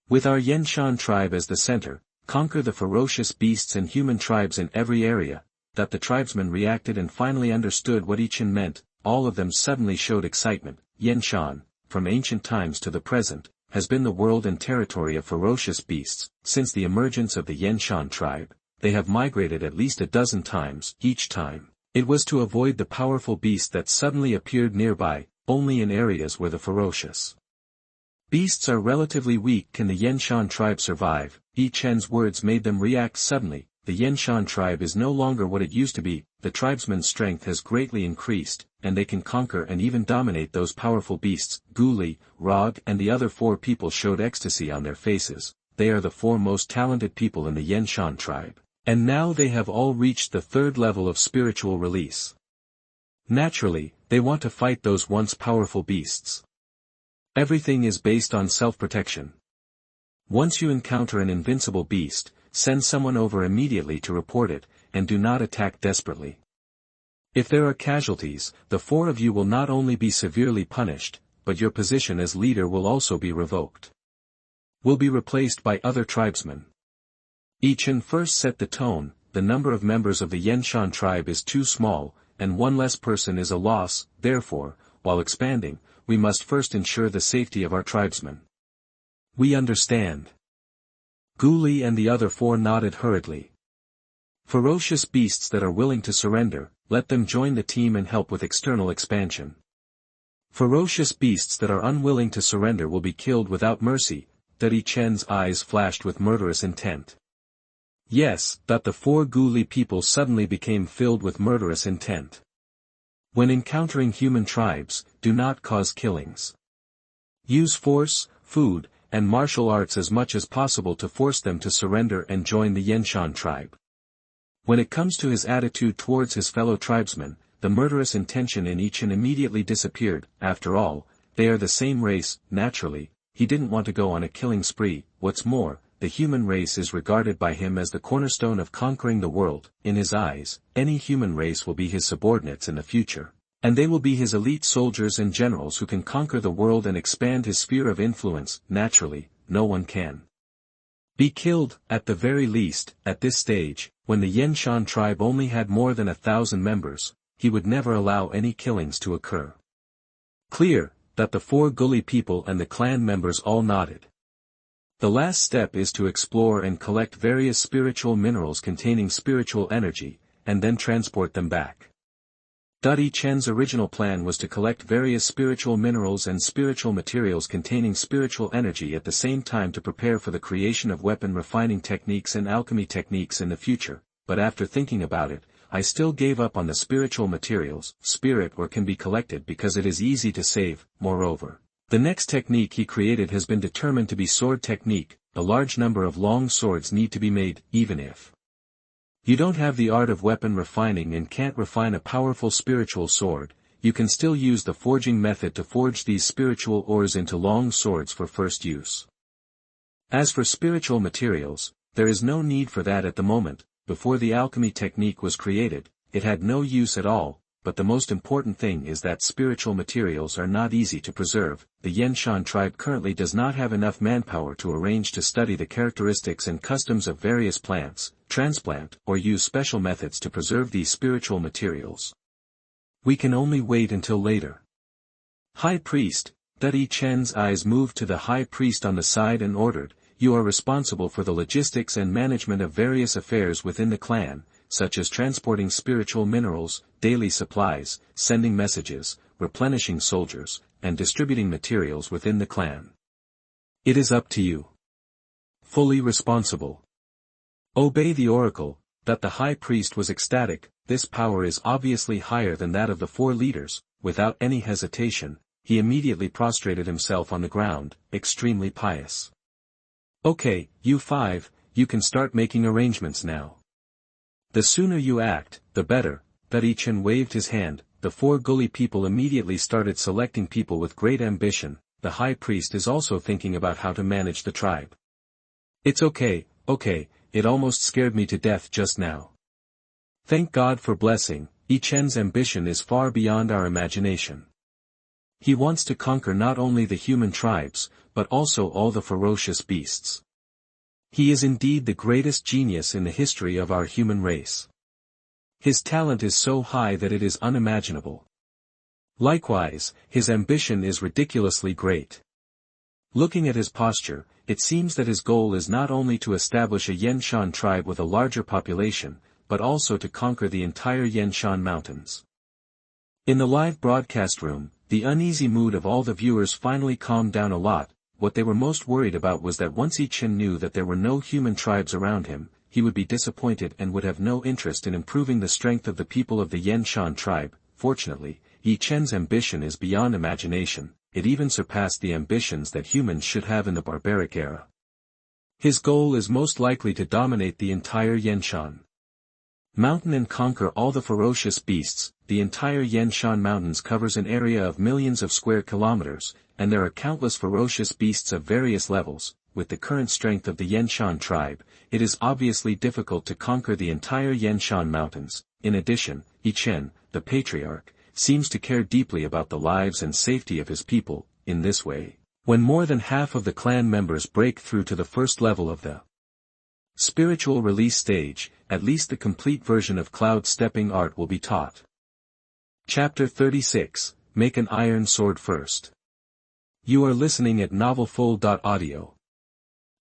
With our Yanshan tribe as the center, conquer the ferocious beasts and human tribes in every area. The tribesmen reacted and finally understood what Yi Chen meant. All of them suddenly showed excitement. Yanshan, from ancient times to the present, has been the world and territory of ferocious beasts. Since the emergence of the Yanshan tribe, they have migrated at least a dozen times. Each time, it was to avoid the powerful beast that suddenly appeared nearby, only in areas where the ferocious beasts are relatively weak can the Yanshan tribe survive. Yi Chen's words made them react suddenly. the Yanshan tribe is no longer what it used to be. The tribesmen's strength has greatly increased, and they can conquer and even dominate those powerful beasts. Guli, Rog and the other 4 people showed ecstasy on their faces. They are the 4 most talented people in the Yanshan tribe, and now they have all reached the 3rd level of spiritual release. Naturally, they want to fight those once powerful beasts. Everything is based on self-protection. Once you encounter an invincible beast, send someone over immediately to report it, and do not attack desperately. If there are casualties, the 4 of you will not only be severely punished, but your position as leader will also be revoked. Will be replaced by other tribesmen. Yi Chen first set the tone. The number of members of the Yanshan tribe is too small, and 1 less person is a loss. Therefore, while expanding, we must first ensure the safety of our tribesmen. We understand. Guli and the other 4 nodded hurriedly. Ferocious beasts that are willing to surrender, let them join the team and help with external expansion. Ferocious beasts that are unwilling to surrender will be killed without mercy. Yi Chen's eyes flashed with murderous intent. Yes, the 4 Guli people suddenly became filled with murderous intent. When encountering human tribes, do not cause killings. Use force, food, and martial arts as much as possible to force them to surrender and join the Yanshan tribe. When it comes to his attitude towards his fellow tribesmen, the murderous intention in Yi Chen immediately disappeared. After all, they are the same race. Naturally, he didn't want to go on a killing spree. What's more, the human race is regarded by him as the cornerstone of conquering the world. In his eyes, any human race will be his subordinates in the future, and they will be his elite soldiers and generals who can conquer the world and expand his sphere of influence. Naturally, no one can be killed. At the very least, at this stage, when the Yanshan tribe only had more than 1,000 members, he would never allow any killings to occur. Clear, that the 4 Guli people and the clan members all nodded. The last step is to explore and collect various spiritual minerals containing spiritual energy, and then transport them back. Yi Chen's original plan was to collect various spiritual minerals and spiritual materials containing spiritual energy at the same time to prepare for the creation of weapon refining techniques and alchemy techniques in the future, but after thinking about it, I still gave up on the spiritual materials. Spirit ore can be collected because it is easy to save. Moreover, the next technique he created has been determined to be sword technique. A large number of long swords need to be made. Even if you don't have the art of weapon refining and can't refine a powerful spiritual sword, you can still use the forging method to forge these spiritual ores into long swords for first use. As for spiritual materials, there is no need for that at the moment. Before the alchemy technique was created, it had no use at all, but the most important thing is that spiritual materials are not easy to preserve. The Yanshan tribe currently does not have enough manpower to arrange to study the characteristics and customs of various plants, transplant, or use special methods to preserve these spiritual materials. We can only wait until later. High Priest, Yi Chen's eyes moved to the High Priest on the side and ordered, "You are responsible for the logistics and management of various affairs within the clan, such as transporting spiritual minerals, daily supplies, sending messages, replenishing soldiers, and distributing materials within the clan. It is up to you. Fully responsible. Obey the oracle." The High Priest was ecstatic. This power is obviously higher than that of the 4 leaders. Without any hesitation, he immediately prostrated himself on the ground, extremely pious. "Okay, you 5, you can start making arrangements now. The sooner you act, the better." Yi Chen waved his hand. The 4 Guli people immediately started selecting people with great ambition. The High Priest is also thinking about how to manage the tribe. "It's okay, it almost scared me to death just now. Thank God for blessing." Yi Chen's ambition is far beyond our imagination. He wants to conquer not only the human tribes, but also all the ferocious beasts. He is indeed the greatest genius in the history of our human race. His talent is so high that it is unimaginable. Likewise, his ambition is ridiculously great. Looking at his posture, it seems that his goal is not only to establish a Yanshan tribe with a larger population, but also to conquer the entire Yanshan mountains. In the live broadcast room, the uneasy mood of all the viewers finally calmed down a lot. What they were most worried about was that once Yi Chen knew that there were no human tribes around him, he would be disappointed and would have no interest in improving the strength of the people of the Yanshan tribe. Fortunately, Yi Chen's ambition is beyond imagination, it even surpassed the ambitions that humans should have in the barbaric era. His goal is most likely to dominate the entire Yanshan mountain and conquer all the ferocious beasts. The entire Yanshan mountains covers an area of millions of square kilometers, and there are countless ferocious beasts of various levels. With the current strength of the Yanshan tribe, it is obviously difficult to conquer the entire Yanshan mountains. In addition, Yi Chen, the patriarch, seems to care deeply about the lives and safety of his people. In this way, when more than half of the clan members break through to the first level of the spiritual release stage, at least the complete version of cloud stepping art will be taught. Chapter 36, Make an Iron Sword First. You are listening at novelfull.audio.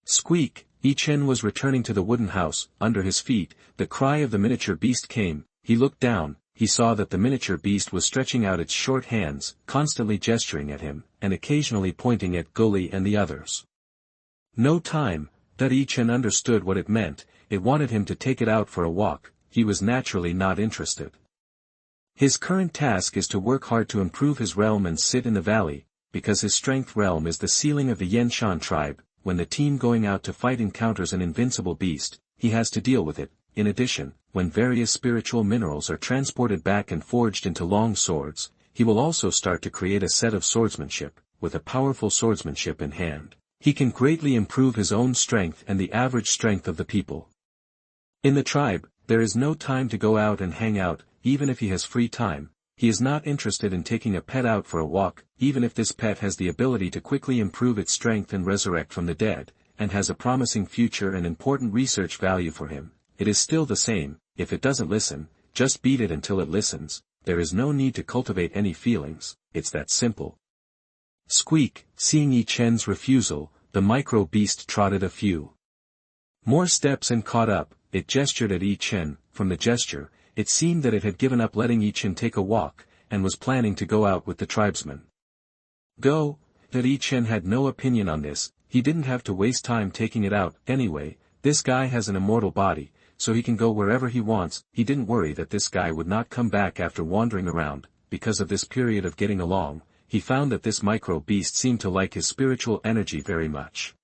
Squeak, Yi Chen was returning to the wooden house. Under his feet, the cry of the miniature beast came. He looked down, he saw that the miniature beast was stretching out its short hands, constantly gesturing at him, and occasionally pointing at Gully and the others. No time, that Yi Chen understood what it meant. It wanted him to take it out for a walk. He was naturally not interested. His current task is to work hard to improve his realm and sit in the valley, because his strength realm is the ceiling of the Yanshan tribe. When the team going out to fight encounters an invincible beast, he has to deal with it. In addition, when various spiritual minerals are transported back and forged into long swords, he will also start to create a set of swordsmanship. With a powerful swordsmanship in hand, he can greatly improve his own strength and the average strength of the people. In the tribe, there is no time to go out and hang out. Even if he has free time, he is not interested in taking a pet out for a walk. Even if this pet has the ability to quickly improve its strength and resurrect from the dead, and has a promising future and important research value for him, it is still the same. If it doesn't listen, just beat it until it listens. There is no need to cultivate any feelings, it's that simple. Squeak, seeing Yi Chen's refusal, the micro-beast trotted a few more steps and caught up. It gestured at Yi Chen. From the gesture, it seemed that it had given up letting Yi Chen take a walk, and was planning to go out with the tribesmen. Go? That Yi Chen had no opinion on this. He didn't have to waste time taking it out. Anyway, this guy has an immortal body, so he can go wherever he wants. He didn't worry that this guy would not come back after wandering around. Because of this period of getting along, he found that this micro-beast seemed to like his spiritual energy very much.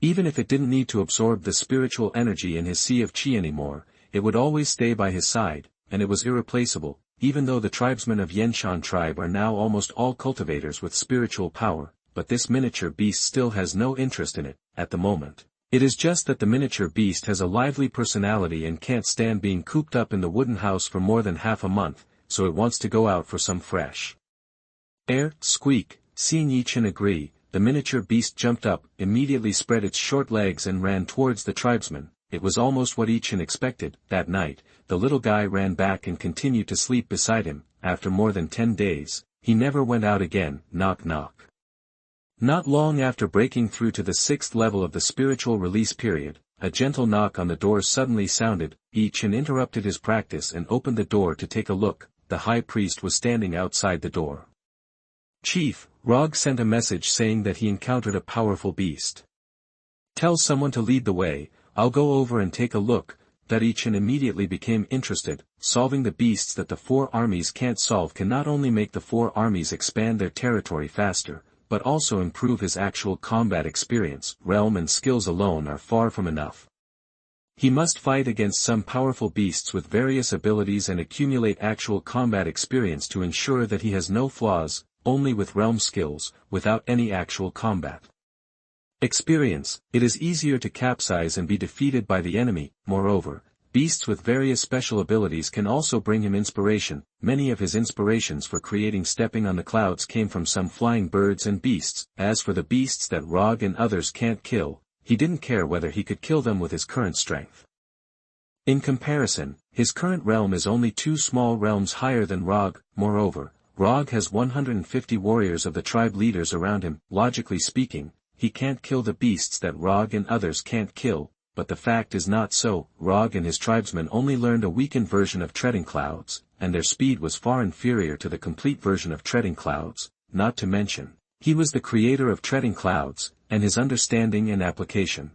Even if it didn't need to absorb the spiritual energy in his sea of chi anymore, it would always stay by his side, and it was irreplaceable. Even though the tribesmen of Yanshan tribe are now almost all cultivators with spiritual power, but this miniature beast still has no interest in it, at the moment. It is just that the miniature beast has a lively personality and can't stand being cooped up in the wooden house for more than half a month, so it wants to go out for some fresh air. Squeak, seeing Yi Chen agree, the miniature beast jumped up, immediately spread its short legs and ran towards the tribesmen. It was almost what Yi Chen expected. That night, the little guy ran back and continued to sleep beside him. After more than 10 days, he never went out again. Knock knock. Not long after breaking through to the 6th level of the spiritual release period, a gentle knock on the door suddenly sounded. Yi Chen interrupted his practice and opened the door to take a look. The high priest was standing outside the door. Chief, Rog sent a message saying that he encountered a powerful beast. Tell someone to lead the way, I'll go over and take a look. That Yi Chen immediately became interested. Solving the beasts that the 4 armies can't solve can not only make the 4 armies expand their territory faster, but also improve his actual combat experience. Realm and skills alone are far from enough. He must fight against some powerful beasts with various abilities and accumulate actual combat experience to ensure that he has no flaws. Only with realm skills, without any actual combat experience, it is easier to capsize and be defeated by the enemy. Moreover, beasts with various special abilities can also bring him inspiration. Many of his inspirations for creating stepping on the clouds came from some flying birds and beasts. As for the beasts that Rog and others can't kill, he didn't care whether he could kill them with his current strength. In comparison, his current realm is only 2 small realms higher than Rog. Moreover, Rog has 150 warriors of the tribe leaders around him. Logically speaking, he can't kill the beasts that Rog and others can't kill, but the fact is not so. Rog and his tribesmen only learned a weakened version of treading clouds, and their speed was far inferior to the complete version of treading clouds. Not to mention, he was the creator of treading clouds, and his understanding and application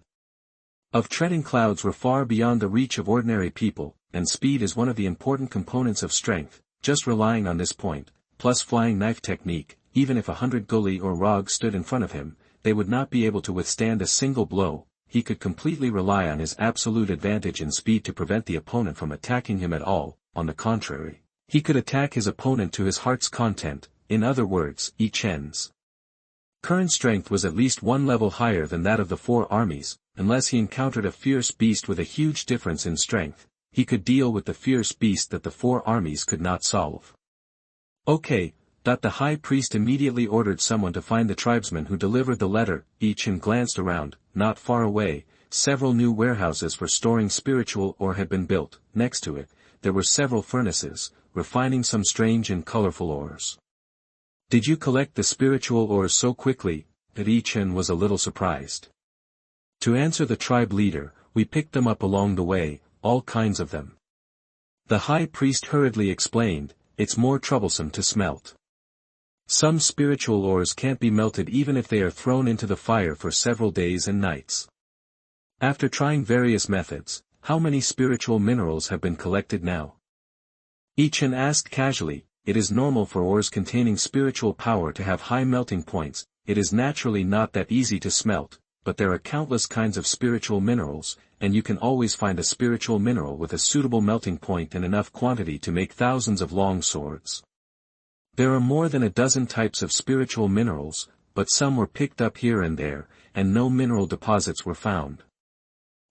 of treading clouds were far beyond the reach of ordinary people, and speed is one of the important components of strength. Just relying on this point, plus flying knife technique, even if 100 gully or rog stood in front of him, they would not be able to withstand a single blow. He could completely rely on his absolute advantage in speed to prevent the opponent from attacking him at all. On the contrary, he could attack his opponent to his heart's content. In other words, Yi Chen's current strength was at least one level higher than that of the four armies. Unless he encountered a fierce beast with a huge difference in strength, he could deal with the fierce beast that the four armies could not solve. Okay. The high priest immediately ordered someone to find the tribesman who delivered the letter. Yi Chen glanced around. Not far away, several new warehouses for storing spiritual ore had been built. Next to it, there were several furnaces, refining some strange and colorful ores. Did you collect the spiritual ores so quickly? Yi Chen was a little surprised. To answer the tribe leader, we picked them up along the way, all kinds of them. The high priest hurriedly explained, it's more troublesome to smelt. Some spiritual ores can't be melted even if they are thrown into the fire for several days and nights. After trying various methods, how many spiritual minerals have been collected now? Yi Chen asked casually. It is normal for ores containing spiritual power to have high melting points. It is naturally not that easy to smelt, but there are countless kinds of spiritual minerals, and you can always find a spiritual mineral with a suitable melting point and enough quantity to make thousands of long swords. There are more than a dozen types of spiritual minerals, but some were picked up here and there, and no mineral deposits were found.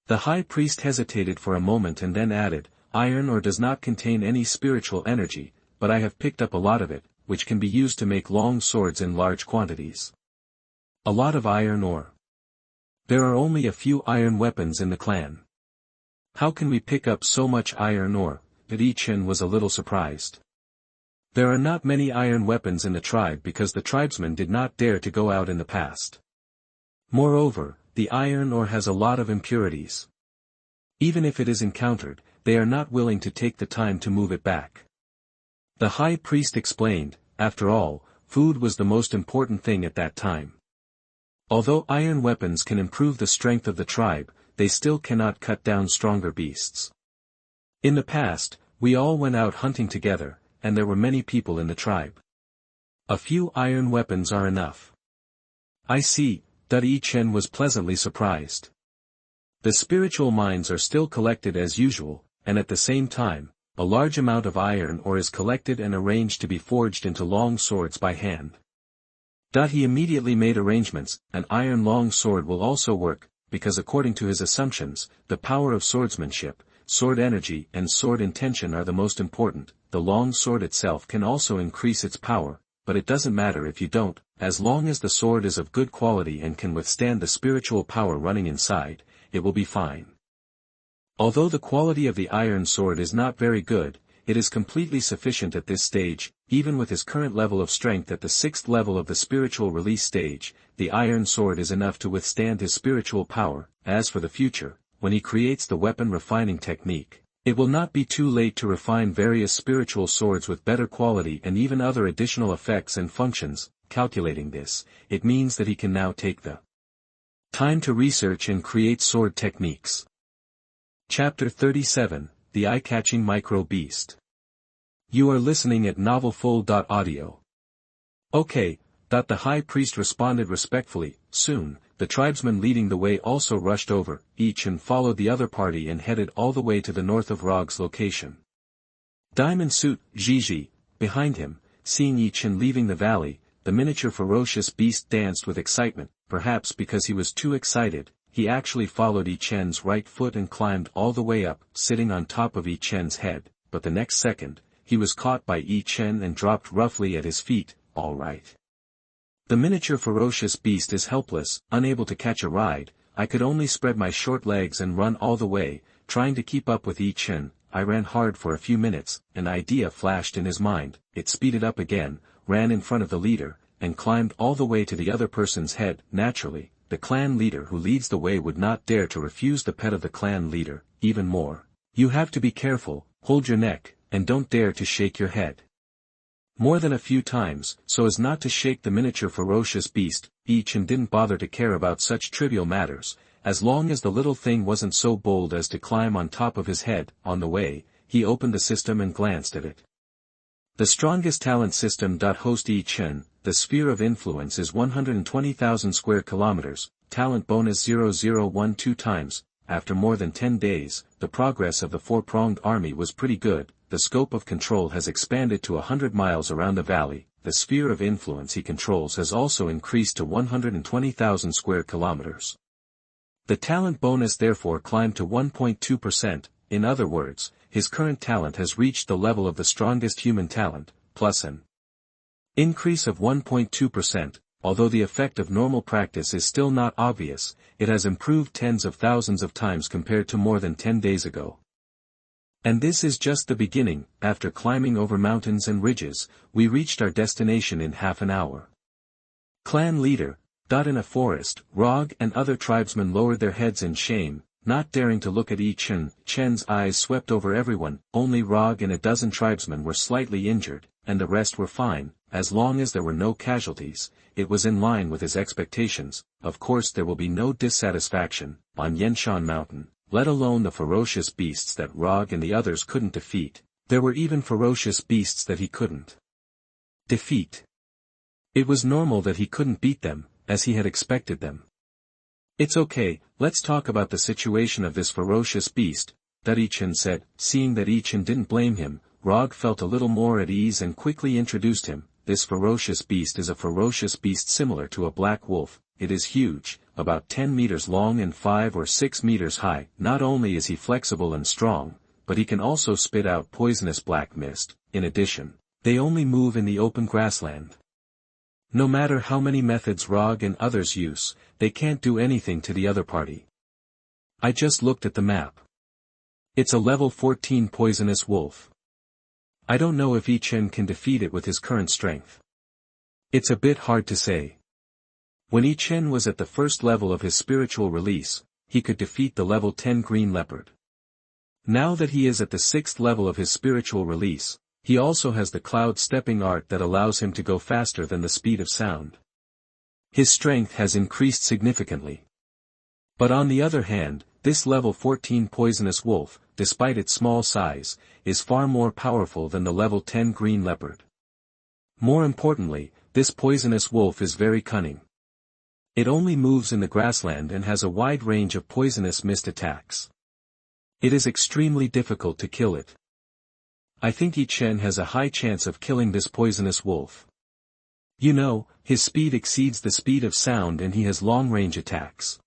The high priest hesitated for a moment and then added, iron ore does not contain any spiritual energy, but I have picked up a lot of it, which can be used to make long swords in large quantities. A lot of iron ore. There are only a few iron weapons in the clan. How can we pick up so much iron ore? Yi Chen was a little surprised. There are not many iron weapons in the tribe because the tribesmen did not dare to go out in the past. Moreover, the iron ore has a lot of impurities. Even if it is encountered, they are not willing to take the time to move it back. The high priest explained, after all, food was the most important thing at that time. Although iron weapons can improve the strength of the tribe, they still cannot cut down stronger beasts. In the past, we all went out hunting together, and there were many people in the tribe. A few iron weapons are enough. I see. Yi Chen was pleasantly surprised. The spiritual mines are still collected as usual, and at the same time, a large amount of iron ore is collected and arranged to be forged into long swords by hand. He immediately made arrangements. An iron long sword will also work, because according to his assumptions, the power of swordsmanship, sword energy and sword intention are the most important. The long sword itself can also increase its power, but it doesn't matter if you don't, as long as the sword is of good quality and can withstand the spiritual power running inside, it will be fine. Although the quality of the iron sword is not very good, it is completely sufficient at this stage. Even with his current level of strength at the 6th level of the spiritual release stage, the iron sword is enough to withstand his spiritual power. As for the future, when he creates the weapon refining technique, it will not be too late to refine various spiritual swords with better quality and even other additional effects and functions. Calculating this, it means that he can now take the time to research and create sword techniques. Chapter 37, The Eye-Catching Micro Beast. You are listening at novelfull.audio. Okay. The high priest responded respectfully. Soon, the tribesmen leading the way also rushed over. Yi Chen followed the other party and headed all the way to the north of Rog's location. Diamond Suit, Gigi, behind him, seeing Yi Chen leaving the valley, the miniature ferocious beast danced with excitement. Perhaps because he was too excited, he actually followed Yi Chen's right foot and climbed all the way up, sitting on top of Yi Chen's head, but the next second, he was caught by Yi Chen and dropped roughly at his feet. All right. The miniature ferocious beast is helpless, unable to catch a ride. I could only spread my short legs and run all the way, trying to keep up with Yi Chen. I ran hard for a few minutes. An idea flashed in his mind. It speeded up again, ran in front of the leader, and climbed all the way to the other person's head. Naturally, the clan leader who leads the way would not dare to refuse the pet of the clan leader. Even more, you have to be careful, hold your neck, and don't dare to shake your head more than a few times, so as not to shake the miniature ferocious beast. Yi Chen didn't bother to care about such trivial matters. as long as the little thing wasn't so bold as to climb on top of his head. On the way, he opened the system and glanced at it. The strongest talent system. Host Yi Chen, the sphere of influence is 120,000 square kilometers, talent bonus 0012 times. After more than 10 days, the progress of the four-pronged army was pretty good. The scope of control has expanded to 100 miles around the valley. The sphere of influence he controls has also increased to 120,000 square kilometers. The talent bonus therefore climbed to 1.2%, in other words, his current talent has reached the level of the strongest human talent, plus an increase of 1.2%, although the effect of normal practice is still not obvious, it has improved tens of thousands of times compared to more than 10 days ago. And this is just the beginning. After climbing over mountains and ridges, we reached our destination in half an hour. Clan leader. In a forest, Rog and other tribesmen lowered their heads in shame, not daring to look at Yi Chen. Chen's eyes swept over everyone. Only Rog and a dozen tribesmen were slightly injured, and the rest were fine. As long as there were no casualties, it was in line with his expectations. Of course there will be no dissatisfaction on Yanshan Mountain, let alone the ferocious beasts that Rog and the others couldn't defeat. There were even ferocious beasts that he couldn't defeat. It was normal that he couldn't beat them, as he had expected them. It's okay, let's talk about the situation of this ferocious beast, Yi Chen said. Seeing that Yi Chen didn't blame him, Rog felt a little more at ease and quickly introduced him. This ferocious beast is a ferocious beast similar to a black wolf. It is huge, about 10 meters long and 5 or 6 meters high. Not only is he flexible and strong, but he can also spit out poisonous black mist. In addition, they only move in the open grassland. No matter how many methods Rog and others use, they can't do anything to the other party. I just looked at the map. It's a level 14 poisonous wolf. I don't know if Yi Chen can defeat it with his current strength. It's a bit hard to say. When Yi Chen was at the first level of his spiritual release, he could defeat the level 10 green leopard. Now that he is at the 6th level of his spiritual release, he also has the cloud stepping art that allows him to go faster than the speed of sound. His strength has increased significantly. But on the other hand, this level 14 poisonous wolf, despite its small size, is far more powerful than the level 10 green leopard. More importantly, this poisonous wolf is very cunning. It only moves in the grassland and has a wide range of poisonous mist attacks. It is extremely difficult to kill it. I think Yi Chen has a high chance of killing this poisonous wolf. You know, his speed exceeds the speed of sound and he has long-range attacks.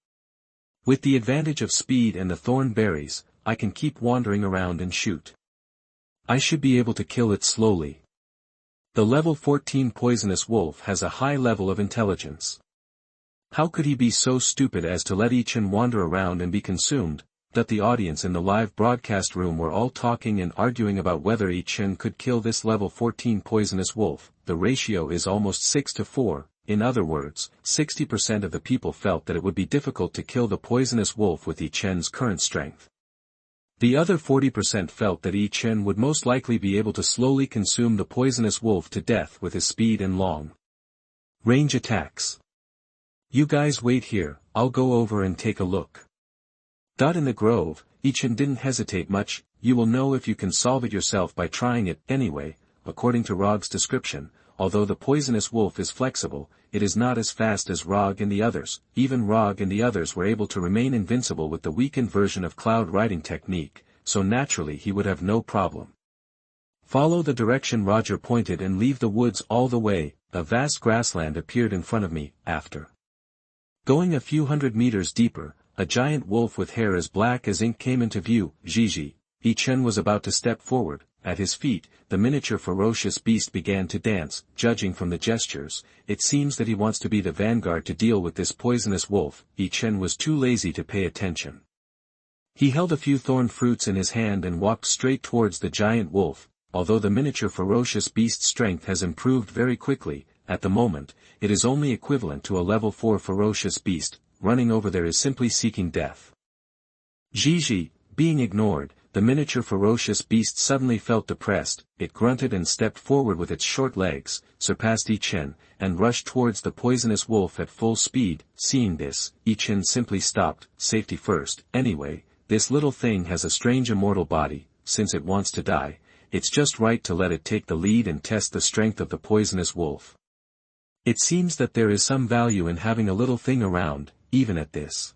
With the advantage of speed and the thorn berries, I can keep wandering around and shoot. I should be able to kill it slowly. The level 14 poisonous wolf has a high level of intelligence. How could he be so stupid as to let Yi Chen wander around and be consumed? That the audience in the live broadcast room were all talking and arguing about whether Yi Chen could kill this level 14 poisonous wolf. The ratio is almost 6-4, in other words, 60% of the people felt that it would be difficult to kill the poisonous wolf with Yi Chen's current strength. The other 40% felt that Yi Chen would most likely be able to slowly consume the poisonous wolf to death with his speed and long-range attacks. You guys wait here, I'll go over and take a look. In the grove, Yi Chen didn't hesitate much. You will know if you can solve it yourself by trying it. Anyway, according to Rog's description, although the poisonous wolf is flexible, it is not as fast as Rog and the others. Even Rog and the others were able to remain invincible with the weakened version of cloud riding technique, so naturally he would have no problem. Follow the direction Roger pointed and leave the woods all the way. A vast grassland appeared in front of me. After going a few hundred meters deeper, a giant wolf with hair as black as ink came into view. Yi Chen was about to step forward. At his feet, the miniature ferocious beast began to dance. Judging from the gestures, it seems that he wants to be the vanguard to deal with this poisonous wolf. Yi Chen was too lazy to pay attention. He held a few thorn fruits in his hand and walked straight towards the giant wolf. Although the miniature ferocious beast's strength has improved very quickly, at the moment, it is only equivalent to a level 4 ferocious beast. Running over there is simply seeking death. Being ignored, the miniature ferocious beast suddenly felt depressed, it grunted and stepped forward with its short legs, surpassed Yi Chen, and rushed towards the poisonous wolf at full speed. Seeing this, Yi Chen simply stopped, safety first. Anyway, this little thing has a strange immortal body, since it wants to die, it's just right to let it take the lead and test the strength of the poisonous wolf. It seems that there is some value in having a little thing around, even at this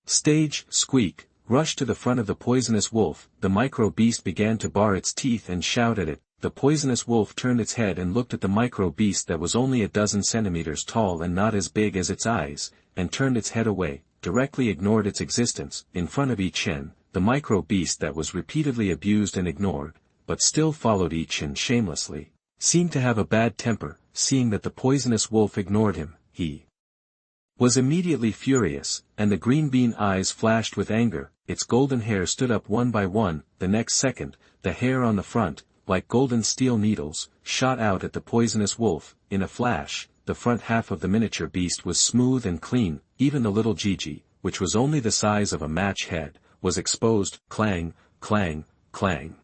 stage. Squeak rushed to the front of the poisonous wolf. The micro-beast began to bar its teeth and shout at it. The poisonous wolf turned its head and looked at the micro-beast that was only a dozen centimeters tall and not as big as its eyes, and turned its head away, directly ignored its existence. In front of Yi Chen, the micro-beast that was repeatedly abused and ignored, but still followed Yi Chen shamelessly, seemed to have a bad temper. Seeing that the poisonous wolf ignored him, he was immediately furious, and the green bean eyes flashed with anger. Its golden hair stood up one by one. The next second, the hair on the front, like golden steel needles, shot out at the poisonous wolf. In a flash, the front half of the miniature beast was smooth and clean. Even the little Gigi, which was only the size of a match head, was exposed. Clang, clang, clang.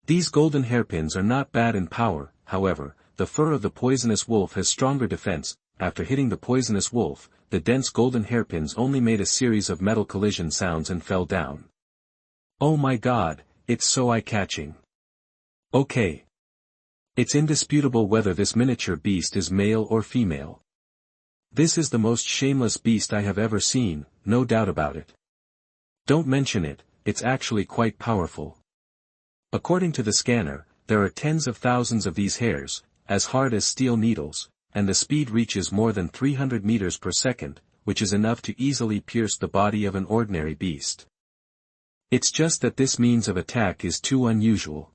These golden hairpins are not bad in power, however. The fur of the poisonous wolf has stronger defense. After hitting the poisonous wolf, the dense golden hairpins only made a series of metal collision sounds and fell down. Oh my god, it's so eye-catching. Okay. It's indisputable whether this miniature beast is male or female. This is the most shameless beast I have ever seen, no doubt about it. Don't mention it, it's actually quite powerful. According to the scanner, there are tens of thousands of these hairs, as hard as steel needles, and the speed reaches more than 300 meters per second, which is enough to easily pierce the body of an ordinary beast. It's just that this means of attack is too unusual.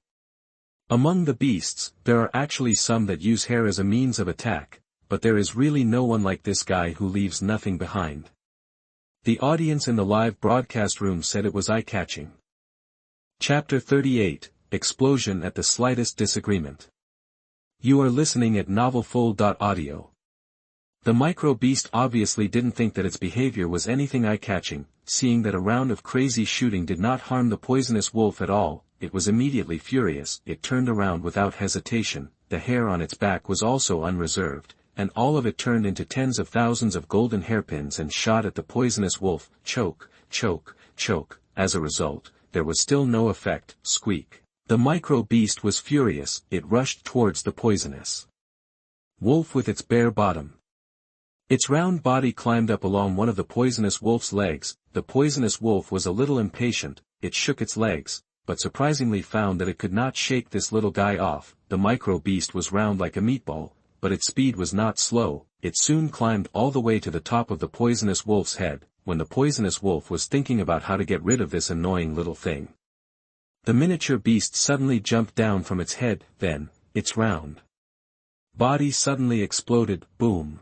Among the beasts, there are actually some that use hair as a means of attack, but there is really no one like this guy who leaves nothing behind. The audience in the live broadcast room said it was eye-catching. Chapter 38, Explosion at the Slightest Disagreement. You are listening at novelfull.audio. The micro-beast obviously didn't think that its behavior was anything eye-catching. Seeing that a round of crazy shooting did not harm the poisonous wolf at all, it was immediately furious. It turned around without hesitation. The hair on its back was also unreserved, and all of it turned into tens of thousands of golden hairpins and shot at the poisonous wolf. Choke, choke, choke. As a result, there was still no effect. Squeak. The micro-beast was furious. It rushed towards the poisonous wolf with its bare bottom. Its round body climbed up along one of the poisonous wolf's legs. The poisonous wolf was a little impatient. It shook its legs, but surprisingly found that it could not shake this little guy off. The micro-beast was round like a meatball, but its speed was not slow. It soon climbed all the way to the top of the poisonous wolf's head. When the poisonous wolf was thinking about how to get rid of this annoying little thing, the miniature beast suddenly jumped down from its head. Then, its round body suddenly exploded. Boom.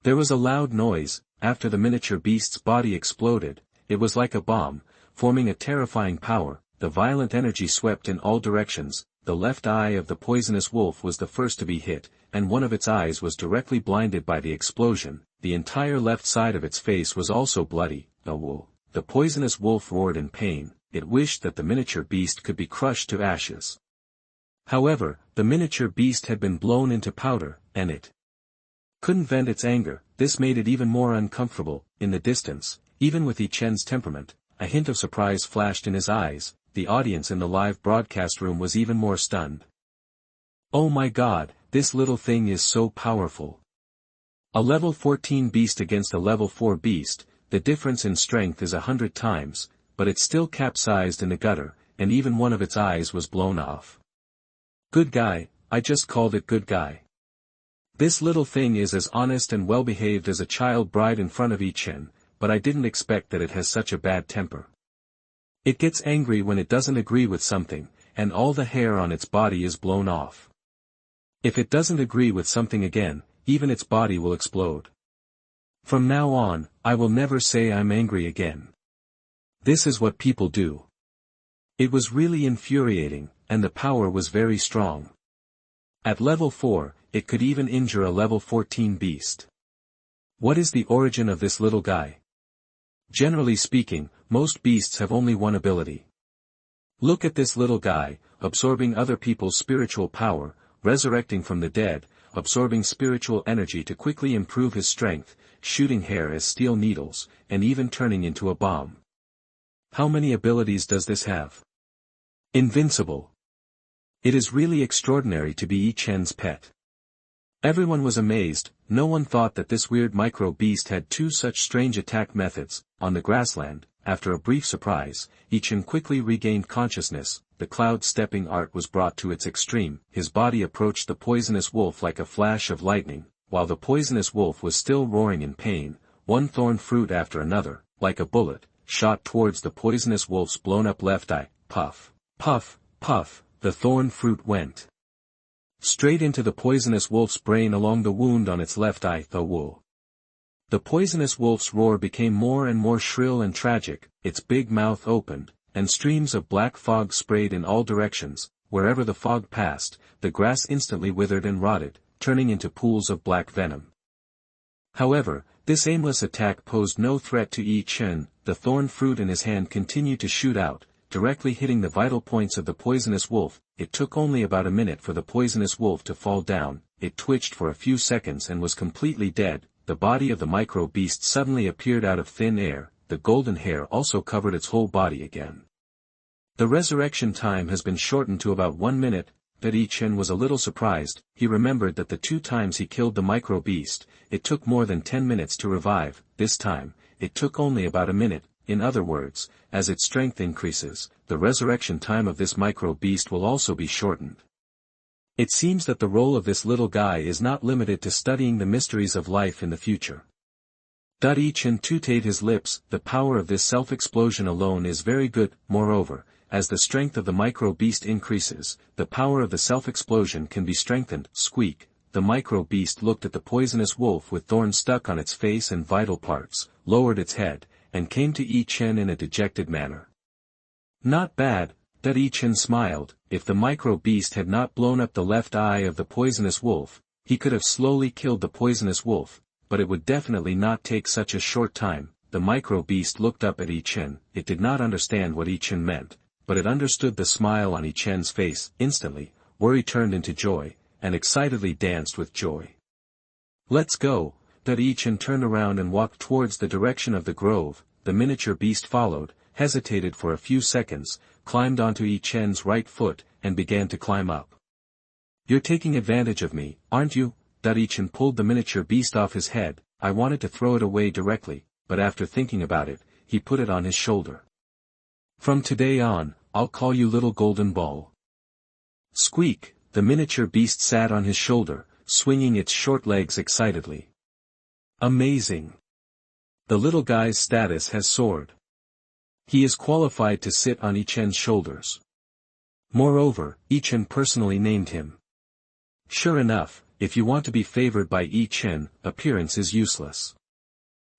There was a loud noise. After the miniature beast's body exploded, it was like a bomb, forming a terrifying power. The violent energy swept in all directions. The left eye of the poisonous wolf was the first to be hit, and one of its eyes was directly blinded by the explosion. The entire left side of its face was also bloody. Oh! The poisonous wolf roared in pain. It wished that the miniature beast could be crushed to ashes. However, the miniature beast had been blown into powder, and it couldn't vent its anger. This made it even more uncomfortable. In the distance, even with Yi Chen's temperament, a hint of surprise flashed in his eyes. The audience in the live broadcast room was even more stunned. Oh my god, this little thing is so powerful. A level 14 beast against a level 4 beast, the difference in strength is 100 times, but it still capsized in the gutter, and even one of its eyes was blown off. Good guy, I just called it good guy. This little thing is as honest and well-behaved as a child bride in front of Yi Chen, but I didn't expect that it has such a bad temper. It gets angry when it doesn't agree with something, and all the hair on its body is blown off. If it doesn't agree with something again, even its body will explode. From now on, I will never say I'm angry again. This is what people do. It was really infuriating, and the power was very strong. At level 4, it could even injure a level 14 beast. What is the origin of this little guy? Generally speaking, most beasts have only one ability. Look at this little guy, absorbing other people's spiritual power, resurrecting from the dead, absorbing spiritual energy to quickly improve his strength, shooting hair as steel needles, and even turning into a bomb. How many abilities does this have? Invincible. It is really extraordinary to be Yi Chen's pet. Everyone was amazed. No one thought that this weird micro-beast had two such strange attack methods. On the grassland, after a brief surprise, Yi Chen quickly regained consciousness. The cloud-stepping art was brought to its extreme. His body approached the poisonous wolf like a flash of lightning, while the poisonous wolf was still roaring in pain. One thorn fruit after another, like a bullet, shot towards the poisonous wolf's blown-up left eye. Puff, puff, puff, the thorn fruit went straight into the poisonous wolf's brain along the wound on its left eye. The poisonous wolf's roar became more and more shrill and tragic. Its big mouth opened, and streams of black fog sprayed in all directions. Wherever the fog passed, the grass instantly withered and rotted, turning into pools of black venom. However, this aimless attack posed no threat to Yi Chen. The thorn fruit in his hand continued to shoot out, directly hitting the vital points of the poisonous wolf. It took only about a minute for the poisonous wolf to fall down. It twitched for a few seconds and was completely dead. The body of the micro-beast suddenly appeared out of thin air. The golden hair also covered its whole body again. The resurrection time has been shortened to about 1 minute. That Yi Chen was a little surprised. He remembered that the 2 times he killed the micro-beast, it took more than 10 minutes to revive. This time, it took only about a minute. In other words, as its strength increases, the resurrection time of this micro-beast will also be shortened. It seems that the role of this little guy is not limited to studying the mysteries of life in the future. Yi Chen tooted his lips. The power of this self-explosion alone is very good. Moreover, as the strength of the micro-beast increases, the power of the self-explosion can be strengthened. Squeak. The micro-beast looked at the poisonous wolf with thorns stuck on its face and vital parts, lowered its head, and came to Yi Chen in a dejected manner. Not bad. Yi Chen smiled. If the micro-beast had not blown up the left eye of the poisonous wolf, he could have slowly killed the poisonous wolf, but it would definitely not take such a short time. The micro-beast looked up at Yi Chen. It did not understand what Yi Chen meant, but it understood the smile on Yi Chen's face. Instantly, worry turned into joy, and excitedly danced with joy. Let's go. Yi Chen turned around and walked towards the direction of the grove. The miniature beast followed, hesitated for a few seconds, climbed onto Yi Chen's right foot, and began to climb up. You're taking advantage of me, aren't you? Yi Chen pulled the miniature beast off his head. I wanted to throw it away directly, but after thinking about it, he put it on his shoulder. From today on, I'll call you Little Golden Ball. Squeak. The miniature beast sat on his shoulder, swinging its short legs excitedly. Amazing. The little guy's status has soared. He is qualified to sit on Yi Chen's shoulders. Moreover, Yi Chen personally named him. Sure enough, if you want to be favored by Yi Chen, appearance is useless.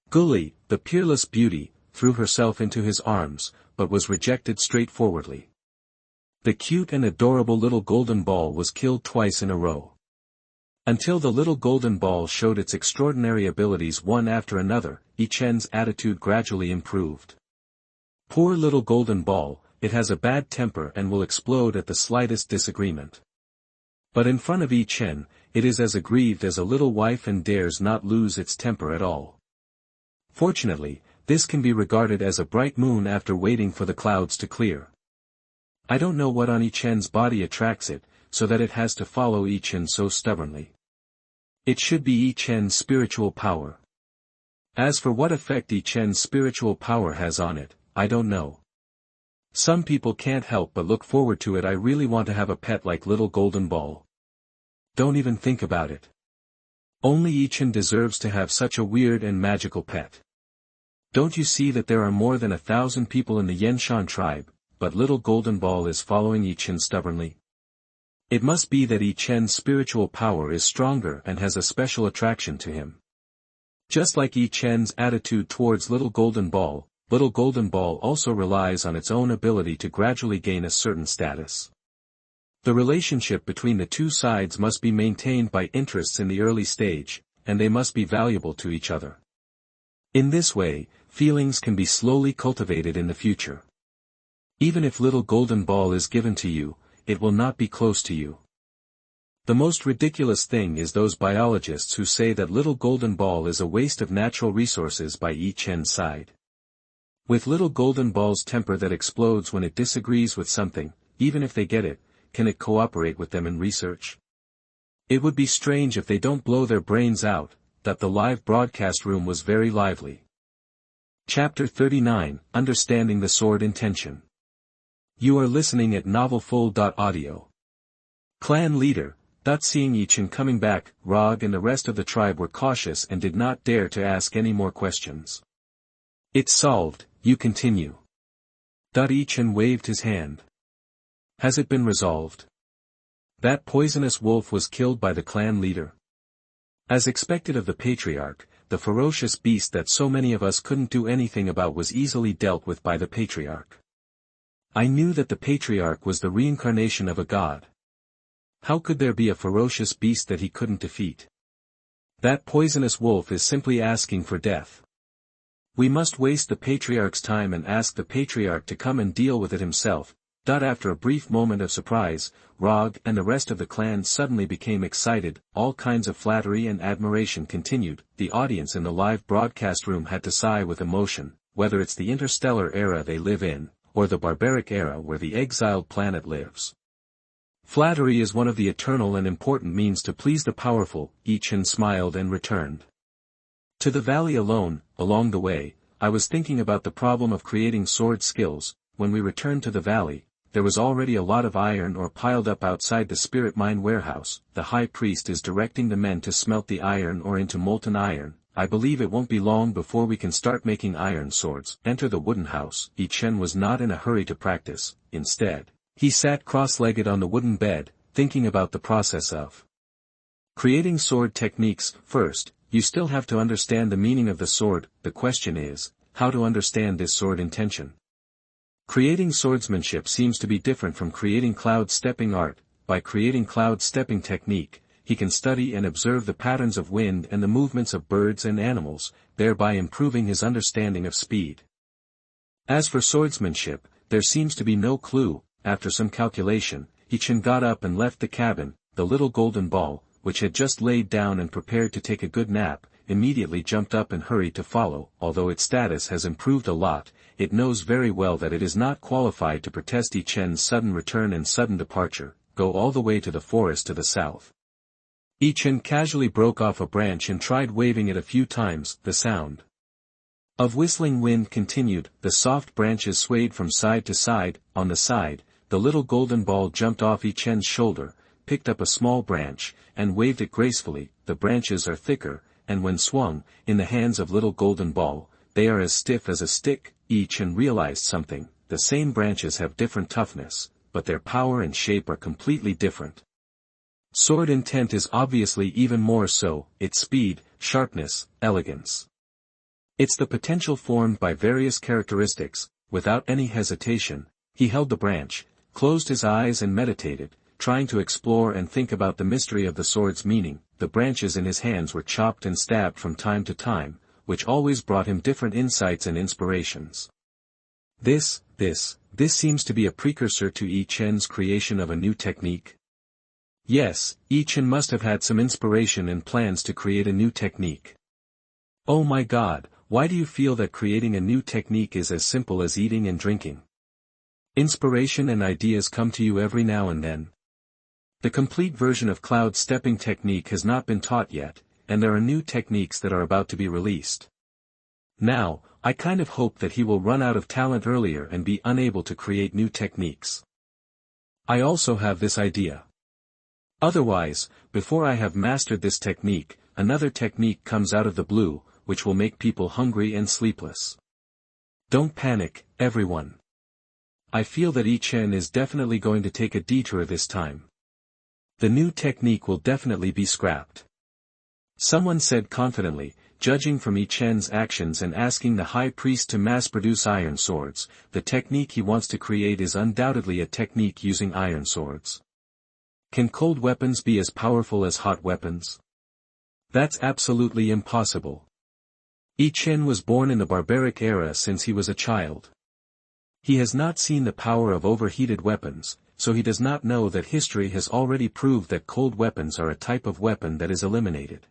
Gully, the peerless beauty, threw herself into his arms, but was rejected straightforwardly. The cute and adorable little golden ball was killed twice in a row. Until the little golden ball showed its extraordinary abilities one after another, Yi Chen's attitude gradually improved. Poor little golden ball, it has a bad temper and will explode at the slightest disagreement. But in front of Yi Chen, it is as aggrieved as a little wife and dares not lose its temper at all. Fortunately, this can be regarded as a bright moon after waiting for the clouds to clear. I don't know what on Yi Chen's body attracts it, so that it has to follow Yi Chen so stubbornly. It should be Yi Chen's spiritual power. As for what effect Yi Chen's spiritual power has on it, I don't know. Some people can't help but look forward to it. I really want to have a pet like Little Golden Ball. Don't even think about it. Only Yi Chen deserves to have such a weird and magical pet. Don't you see that there are more than 1,000 people in the Yenshan tribe, but Little Golden Ball is following Yi Chen stubbornly? It must be that Yi Chen's spiritual power is stronger and has a special attraction to him. Just like Yi Chen's attitude towards Little Golden Ball also relies on its own ability to gradually gain a certain status. The relationship between the two sides must be maintained by interests in the early stage, and they must be valuable to each other. In this way, feelings can be slowly cultivated in the future. Even if little golden ball is given to you, it will not be close to you. The most ridiculous thing is those biologists who say that little golden ball is a waste of natural resources. By Yi Chen side. With little golden ball's temper that explodes when it disagrees with something, even if they get it, can it cooperate with them in research? It would be strange if they don't blow their brains out. That the live broadcast room was very lively. Chapter 39, Understanding the Sword Intention. You are listening at novelfull.audio. Clan leader, seeing Yi Chen coming back, Rog and the rest of the tribe were cautious and did not dare to ask any more questions. It's solved, you continue. Yi Chen waved his hand. Has it been resolved? That poisonous wolf was killed by the clan leader. As expected of the patriarch, the ferocious beast that so many of us couldn't do anything about was easily dealt with by the patriarch. I knew that the patriarch was the reincarnation of a god. How could there be a ferocious beast that he couldn't defeat? That poisonous wolf is simply asking for death. We must waste the patriarch's time and ask the patriarch to come and deal with it himself. After a brief moment of surprise, Rog and the rest of the clan suddenly became excited. All kinds of flattery and admiration continued. The audience in the live broadcast room had to sigh with emotion, whether it's the interstellar era they live in, or the barbaric era where the exiled planet lives. Flattery is one of the eternal and important means to please the powerful. Yi Chen smiled and returned to the valley alone. Along the way, I was thinking about the problem of creating sword skills. When we returned to the valley, there was already a lot of iron ore piled up outside the spirit mine warehouse. The high priest is directing the men to smelt the iron ore into molten iron. I believe it won't be long before we can start making iron swords. Enter the wooden house. Yi Chen was not in a hurry to practice. Instead, he sat cross-legged on the wooden bed, thinking about the process of creating sword techniques. First, you still have to understand the meaning of the sword. The question is, how to understand this sword intention. Creating swordsmanship seems to be different from creating cloud-stepping art. By creating cloud-stepping technique, he can study and observe the patterns of wind and the movements of birds and animals, thereby improving his understanding of speed. As for swordsmanship, there seems to be no clue. After some calculation, Yi Chen got up and left the cabin. The little golden ball, which had just laid down and prepared to take a good nap, immediately jumped up and hurried to follow. Although its status has improved a lot, it knows very well that it is not qualified to protest Yi Chen's sudden return and sudden departure. Go all the way to the forest to the south. Yi Chen casually broke off a branch and tried waving it a few times. The sound of whistling wind continued. The soft branches swayed from side to side. On the side, the little golden ball jumped off Yi Chen's shoulder, picked up a small branch, and waved it gracefully. The branches are thicker, and when swung, in the hands of little golden ball, they are as stiff as a stick. Yi Chen realized something. The same branches have different toughness, but their power and shape are completely different. Sword intent is obviously even more so, its speed, sharpness, elegance. It's the potential formed by various characteristics. Without any hesitation, he held the branch, closed his eyes and meditated, trying to explore and think about the mystery of the sword's meaning. The branches in his hands were chopped and stabbed from time to time, which always brought him different insights and inspirations. This seems to be a precursor to Yi Chen's creation of a new technique. Yes, Yi Chen must have had some inspiration and plans to create a new technique. Oh my God, why do you feel that creating a new technique is as simple as eating and drinking? Inspiration and ideas come to you every now and then. The complete version of cloud stepping technique has not been taught yet, and there are new techniques that are about to be released. Now, I kind of hope that he will run out of talent earlier and be unable to create new techniques. I also have this idea. Otherwise, before I have mastered this technique, another technique comes out of the blue, which will make people hungry and sleepless. Don't panic, everyone. I feel that Yi Chen is definitely going to take a detour this time. The new technique will definitely be scrapped. Someone said confidently, judging from Yi Chen's actions and asking the high priest to mass-produce iron swords, the technique he wants to create is undoubtedly a technique using iron swords. Can cold weapons be as powerful as hot weapons? That's absolutely impossible. Yi Chen was born in the barbaric era since he was a child. He has not seen the power of overheated weapons, so he does not know that history has already proved that cold weapons are a type of weapon that is eliminated.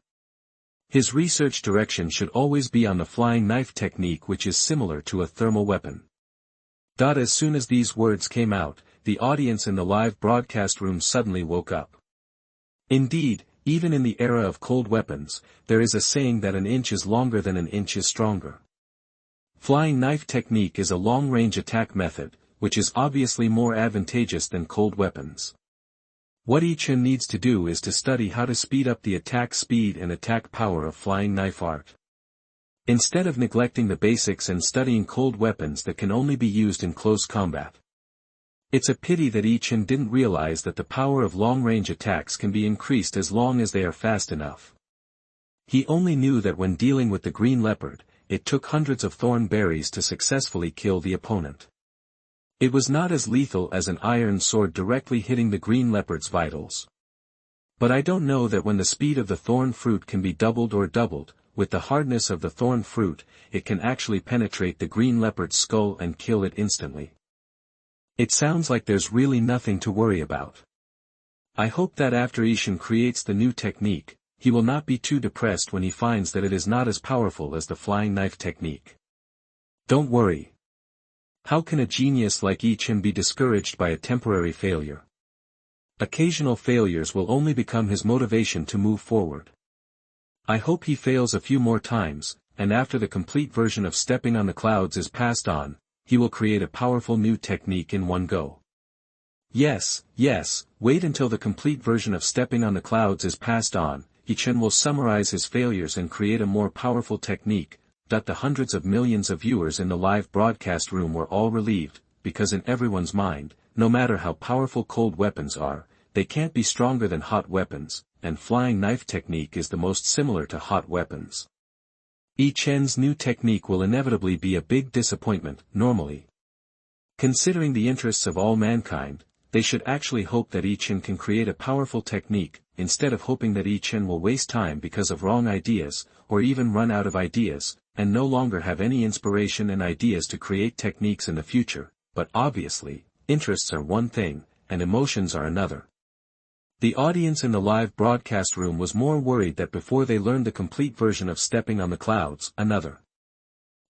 His research direction should always be on the flying knife technique, which is similar to a thermal weapon. As soon as these words came out, the audience in the live broadcast room suddenly woke up. Indeed, even in the era of cold weapons, there is a saying that an inch is longer than an inch is stronger. Flying knife technique is a long-range attack method, which is obviously more advantageous than cold weapons. What Yi Chen needs to do is to study how to speed up the attack speed and attack power of flying knife art. Instead of neglecting the basics and studying cold weapons that can only be used in close combat. It's a pity that Yi Chen didn't realize that the power of long-range attacks can be increased as long as they are fast enough. He only knew that when dealing with the green leopard, it took hundreds of thorn berries to successfully kill the opponent. It was not as lethal as an iron sword directly hitting the green leopard's vitals. But I don't know that when the speed of the thorn fruit can be doubled, with the hardness of the thorn fruit, it can actually penetrate the green leopard's skull and kill it instantly. It sounds like there's really nothing to worry about. I hope that after Yi Chen creates the new technique, he will not be too depressed when he finds that it is not as powerful as the flying knife technique. Don't worry. How can a genius like Yi Chen be discouraged by a temporary failure? Occasional failures will only become his motivation to move forward. I hope he fails a few more times, and after the complete version of stepping on the clouds is passed on, he will create a powerful new technique in one go. Yes, wait until the complete version of stepping on the clouds is passed on, Yi Chen will summarize his failures and create a more powerful technique. The hundreds of millions of viewers in the live broadcast room were all relieved, because in everyone's mind, no matter how powerful cold weapons are, they can't be stronger than hot weapons, and flying knife technique is the most similar to hot weapons. Yi Chen's new technique will inevitably be a big disappointment, normally. Considering the interests of all mankind, they should actually hope that Yi Chen can create a powerful technique, instead of hoping that Yi Chen will waste time because of wrong ideas, or even run out of ideas, and no longer have any inspiration and ideas to create techniques in the future. But obviously, interests are one thing, and emotions are another. The audience in the live broadcast room was more worried that before they learned the complete version of stepping on the clouds, another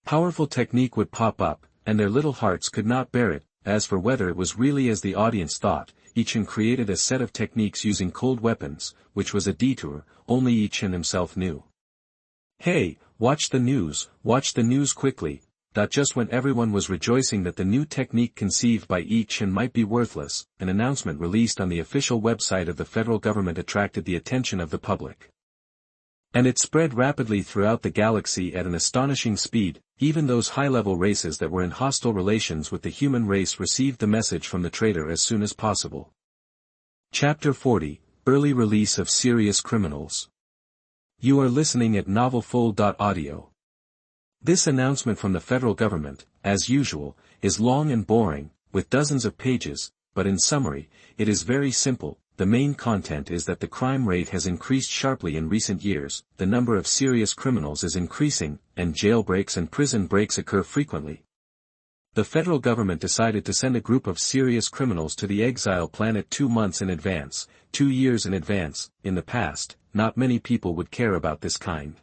powerful technique would pop up, and their little hearts could not bear it. As for whether it was really as the audience thought, Yi Chen created a set of techniques using cold weapons, which was a detour, only Yi Chen himself knew. Hey, watch the news quickly. Just when everyone was rejoicing that the new technique conceived by Yi Chen might be worthless, an announcement released on the official website of the federal government attracted the attention of the public. And it spread rapidly throughout the galaxy at an astonishing speed. Even those high-level races that were in hostile relations with the human race received the message from the traitor as soon as possible. Chapter 40, Early Release of Serious Criminals. You are listening at novelfull.audio. This announcement from the federal government, as usual, is long and boring, with dozens of pages, but in summary, it is very simple. The main content is that the crime rate has increased sharply in recent years, the number of serious criminals is increasing, and jailbreaks and prison breaks occur frequently. The federal government decided to send a group of serious criminals to the exile planet 2 months in advance, 2 years in advance. In the past, not many people would care about this kind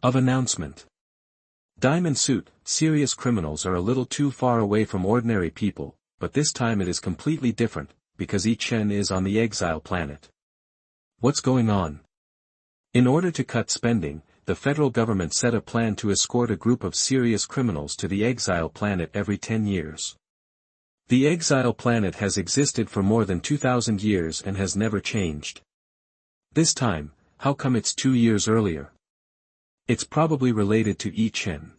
of announcement. Diamond suit, serious criminals are a little too far away from ordinary people, but this time it is completely different, because Yi Chen is on the exile planet. What's going on? In order to cut spending, the federal government set a plan to escort a group of serious criminals to the exile planet every 10 years. The exile planet has existed for more than 2,000 years and has never changed. This time, how come it's 2 years earlier? It's probably related to Yi Chen.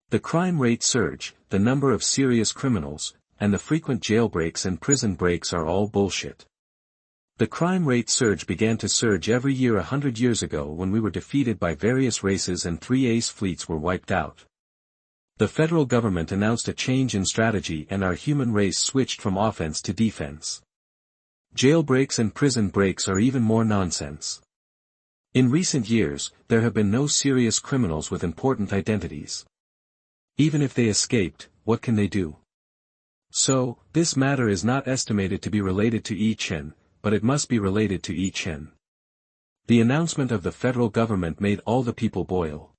The crime rate surge, the number of serious criminals, and the frequent jailbreaks and prison breaks are all bullshit. The crime rate surge began to surge every year 100 years ago when we were defeated by various races and 3 ace fleets were wiped out. The federal government announced a change in strategy and our human race switched from offense to defense. Jailbreaks and prison breaks are even more nonsense. In recent years, there have been no serious criminals with important identities. Even if they escaped, what can they do? So, this matter is not estimated to be related to Yi Chen, but it must be related to Yi Chen. The announcement of the federal government made all the people boil.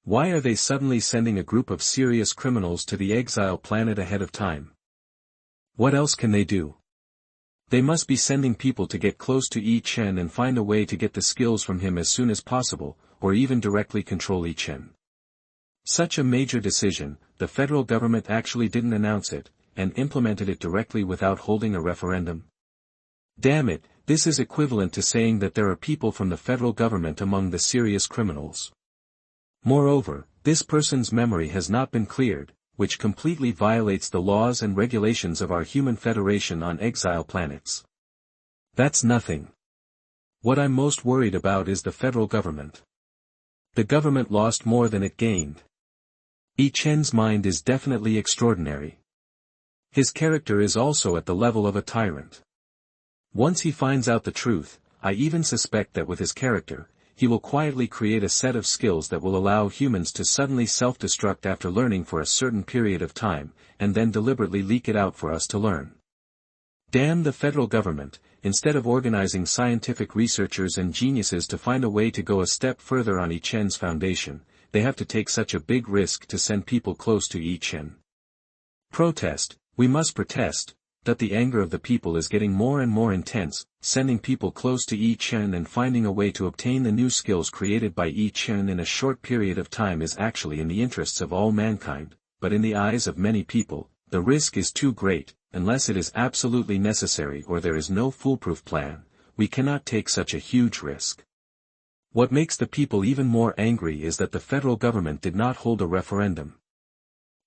Why are they suddenly sending a group of serious criminals to the exile planet ahead of time? What else can they do? They must be sending people to get close to Yi Chen and find a way to get the skills from him as soon as possible, or even directly control Yi Chen. Such a major decision, the federal government actually didn't announce it, and implemented it directly without holding a referendum. Damn it, this is equivalent to saying that there are people from the federal government among the serious criminals. Moreover, this person's memory has not been cleared, which completely violates the laws and regulations of our human federation on exile planets. That's nothing. What I'm most worried about is the federal government. The government lost more than it gained. Yi Chen's mind is definitely extraordinary. His character is also at the level of a tyrant. Once he finds out the truth, I even suspect that with his character, he will quietly create a set of skills that will allow humans to suddenly self-destruct after learning for a certain period of time, and then deliberately leak it out for us to learn. Damn the federal government, instead of organizing scientific researchers and geniuses to find a way to go a step further on Yi Chen's foundation, they have to take such a big risk to send people close to Yi Chen. Protest, we must protest, that the anger of the people is getting more and more intense, sending people close to Yi Chen and finding a way to obtain the new skills created by Yi Chen in a short period of time is actually in the interests of all mankind, but in the eyes of many people, the risk is too great, unless it is absolutely necessary or there is no foolproof plan, we cannot take such a huge risk. What makes the people even more angry is that the federal government did not hold a referendum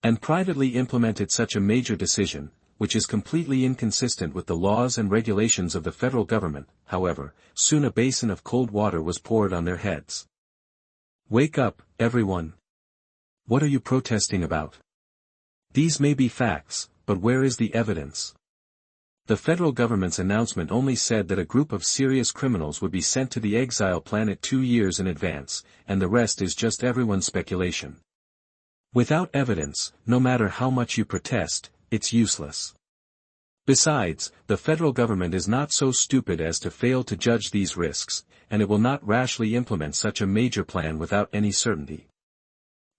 and privately implemented such a major decision, which is completely inconsistent with the laws and regulations of the federal government. However, soon a basin of cold water was poured on their heads. Wake up, everyone. What are you protesting about? These may be facts, but where is the evidence? The federal government's announcement only said that a group of serious criminals would be sent to the exile planet 2 years in advance, and the rest is just everyone's speculation. Without evidence, no matter how much you protest, it's useless. Besides, the federal government is not so stupid as to fail to judge these risks, and it will not rashly implement such a major plan without any certainty.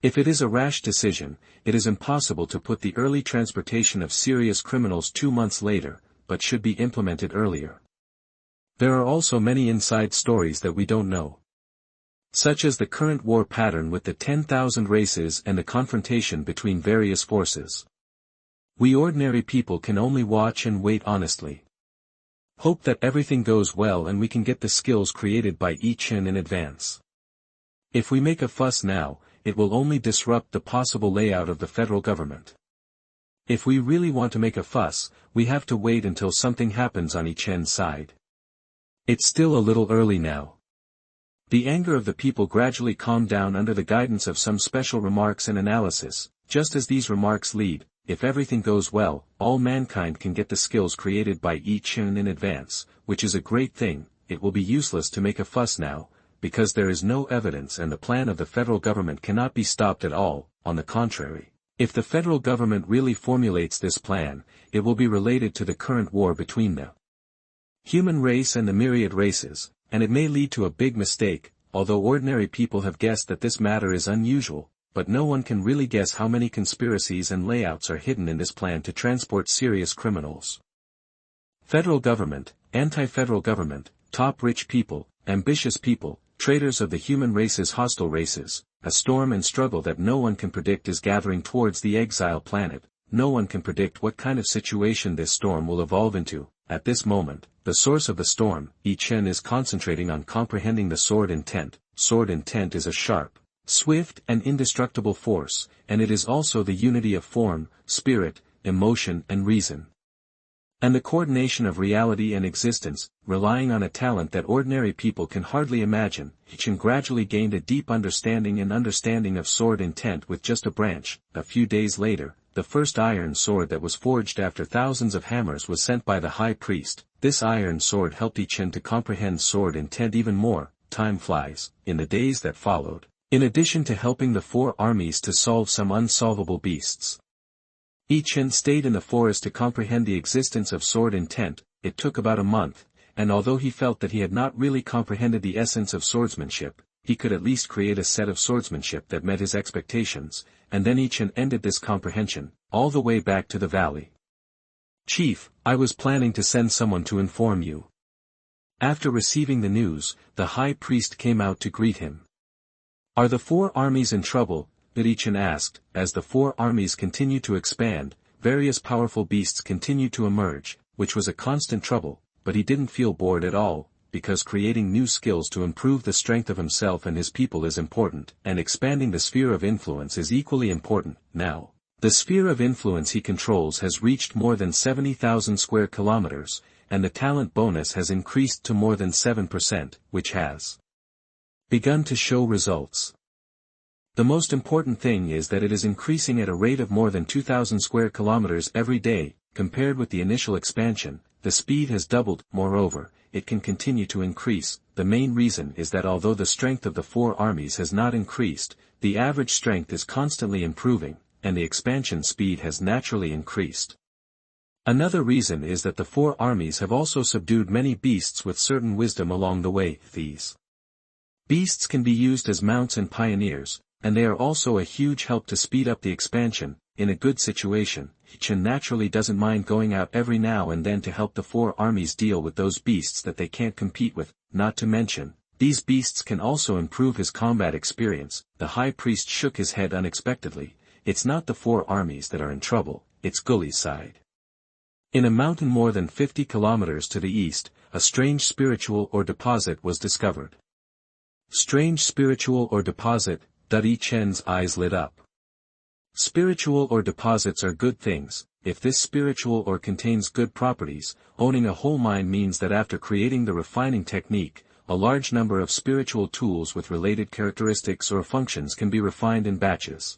If it is a rash decision, it is impossible to put the early transportation of serious criminals 2 months later, but should be implemented earlier. There are also many inside stories that we don't know, such as the current war pattern with the 10,000 races and the confrontation between various forces. We ordinary people can only watch and wait honestly. Hope that everything goes well and we can get the skills created by Yi Chen in advance. If we make a fuss now, it will only disrupt the possible layout of the federal government. If we really want to make a fuss, we have to wait until something happens on Yi Chen's side. It's still a little early now. The anger of the people gradually calmed down under the guidance of some special remarks and analysis, just as these remarks lead. If everything goes well, all mankind can get the skills created by Yi Chen in advance, which is a great thing. It will be useless to make a fuss now, because there is no evidence and the plan of the federal government cannot be stopped at all. On the contrary, if the federal government really formulates this plan, it will be related to the current war between the human race and the myriad races, and it may lead to a big mistake, although ordinary people have guessed that this matter is unusual. But no one can really guess how many conspiracies and layouts are hidden in this plan to transport serious criminals. Federal government, anti-federal government, top rich people, ambitious people, traitors of the human race's hostile races, a storm and struggle that no one can predict is gathering towards the exile planet. No one can predict what kind of situation this storm will evolve into. At this moment, the source of the storm, Yi Chen is concentrating on comprehending the sword intent. Sword intent is a sharp, swift and indestructible force, and it is also the unity of form, spirit, emotion and reason. And the coordination of reality and existence, relying on a talent that ordinary people can hardly imagine. Yi Chen gradually gained a deep understanding of sword intent with just a branch. A few days later, the first iron sword that was forged after thousands of hammers was sent by the high priest. This iron sword helped Yi Chen to comprehend sword intent even more. Time flies. In the days that followed, in addition to helping the 4 armies to solve some unsolvable beasts, Yi Chen stayed in the forest to comprehend the existence of sword intent. It took about a month, and although he felt that he had not really comprehended the essence of swordsmanship, he could at least create a set of swordsmanship that met his expectations, and then Yi Chen ended this comprehension, all the way back to the valley. "Chief, I was planning to send someone to inform you." After receiving the news, the high priest came out to greet him. "Are the four armies in trouble?" Yi Chen asked. As the four armies continue to expand, various powerful beasts continue to emerge, which was a constant trouble, but he didn't feel bored at all, because creating new skills to improve the strength of himself and his people is important, and expanding the sphere of influence is equally important. Now, the sphere of influence he controls has reached more than 70,000 square kilometers, and the talent bonus has increased to more than 7%, which has begun to show results. The most important thing is that it is increasing at a rate of more than 2,000 square kilometers every day. Compared with the initial expansion, the speed has doubled. Moreover, it can continue to increase. The main reason is that although the strength of the four armies has not increased, the average strength is constantly improving, and the expansion speed has naturally increased. Another reason is that the four armies have also subdued many beasts with certain wisdom along the way. These beasts can be used as mounts and pioneers, and they are also a huge help to speed up the expansion. In a good situation, Yi Chen naturally doesn't mind going out every now and then to help the four armies deal with those beasts that they can't compete with. Not to mention, these beasts can also improve his combat experience. The high priest shook his head unexpectedly. It's not the four armies that are in trouble, it's Guli's side. In a mountain more than 50 kilometers to the east, a strange spiritual ore deposit was discovered. Strange spiritual ore deposit. Yi Chen's eyes lit up. Spiritual ore deposits are good things. If this spiritual ore contains good properties, owning a whole mine means that after creating the refining technique, a large number of spiritual tools with related characteristics or functions can be refined in batches.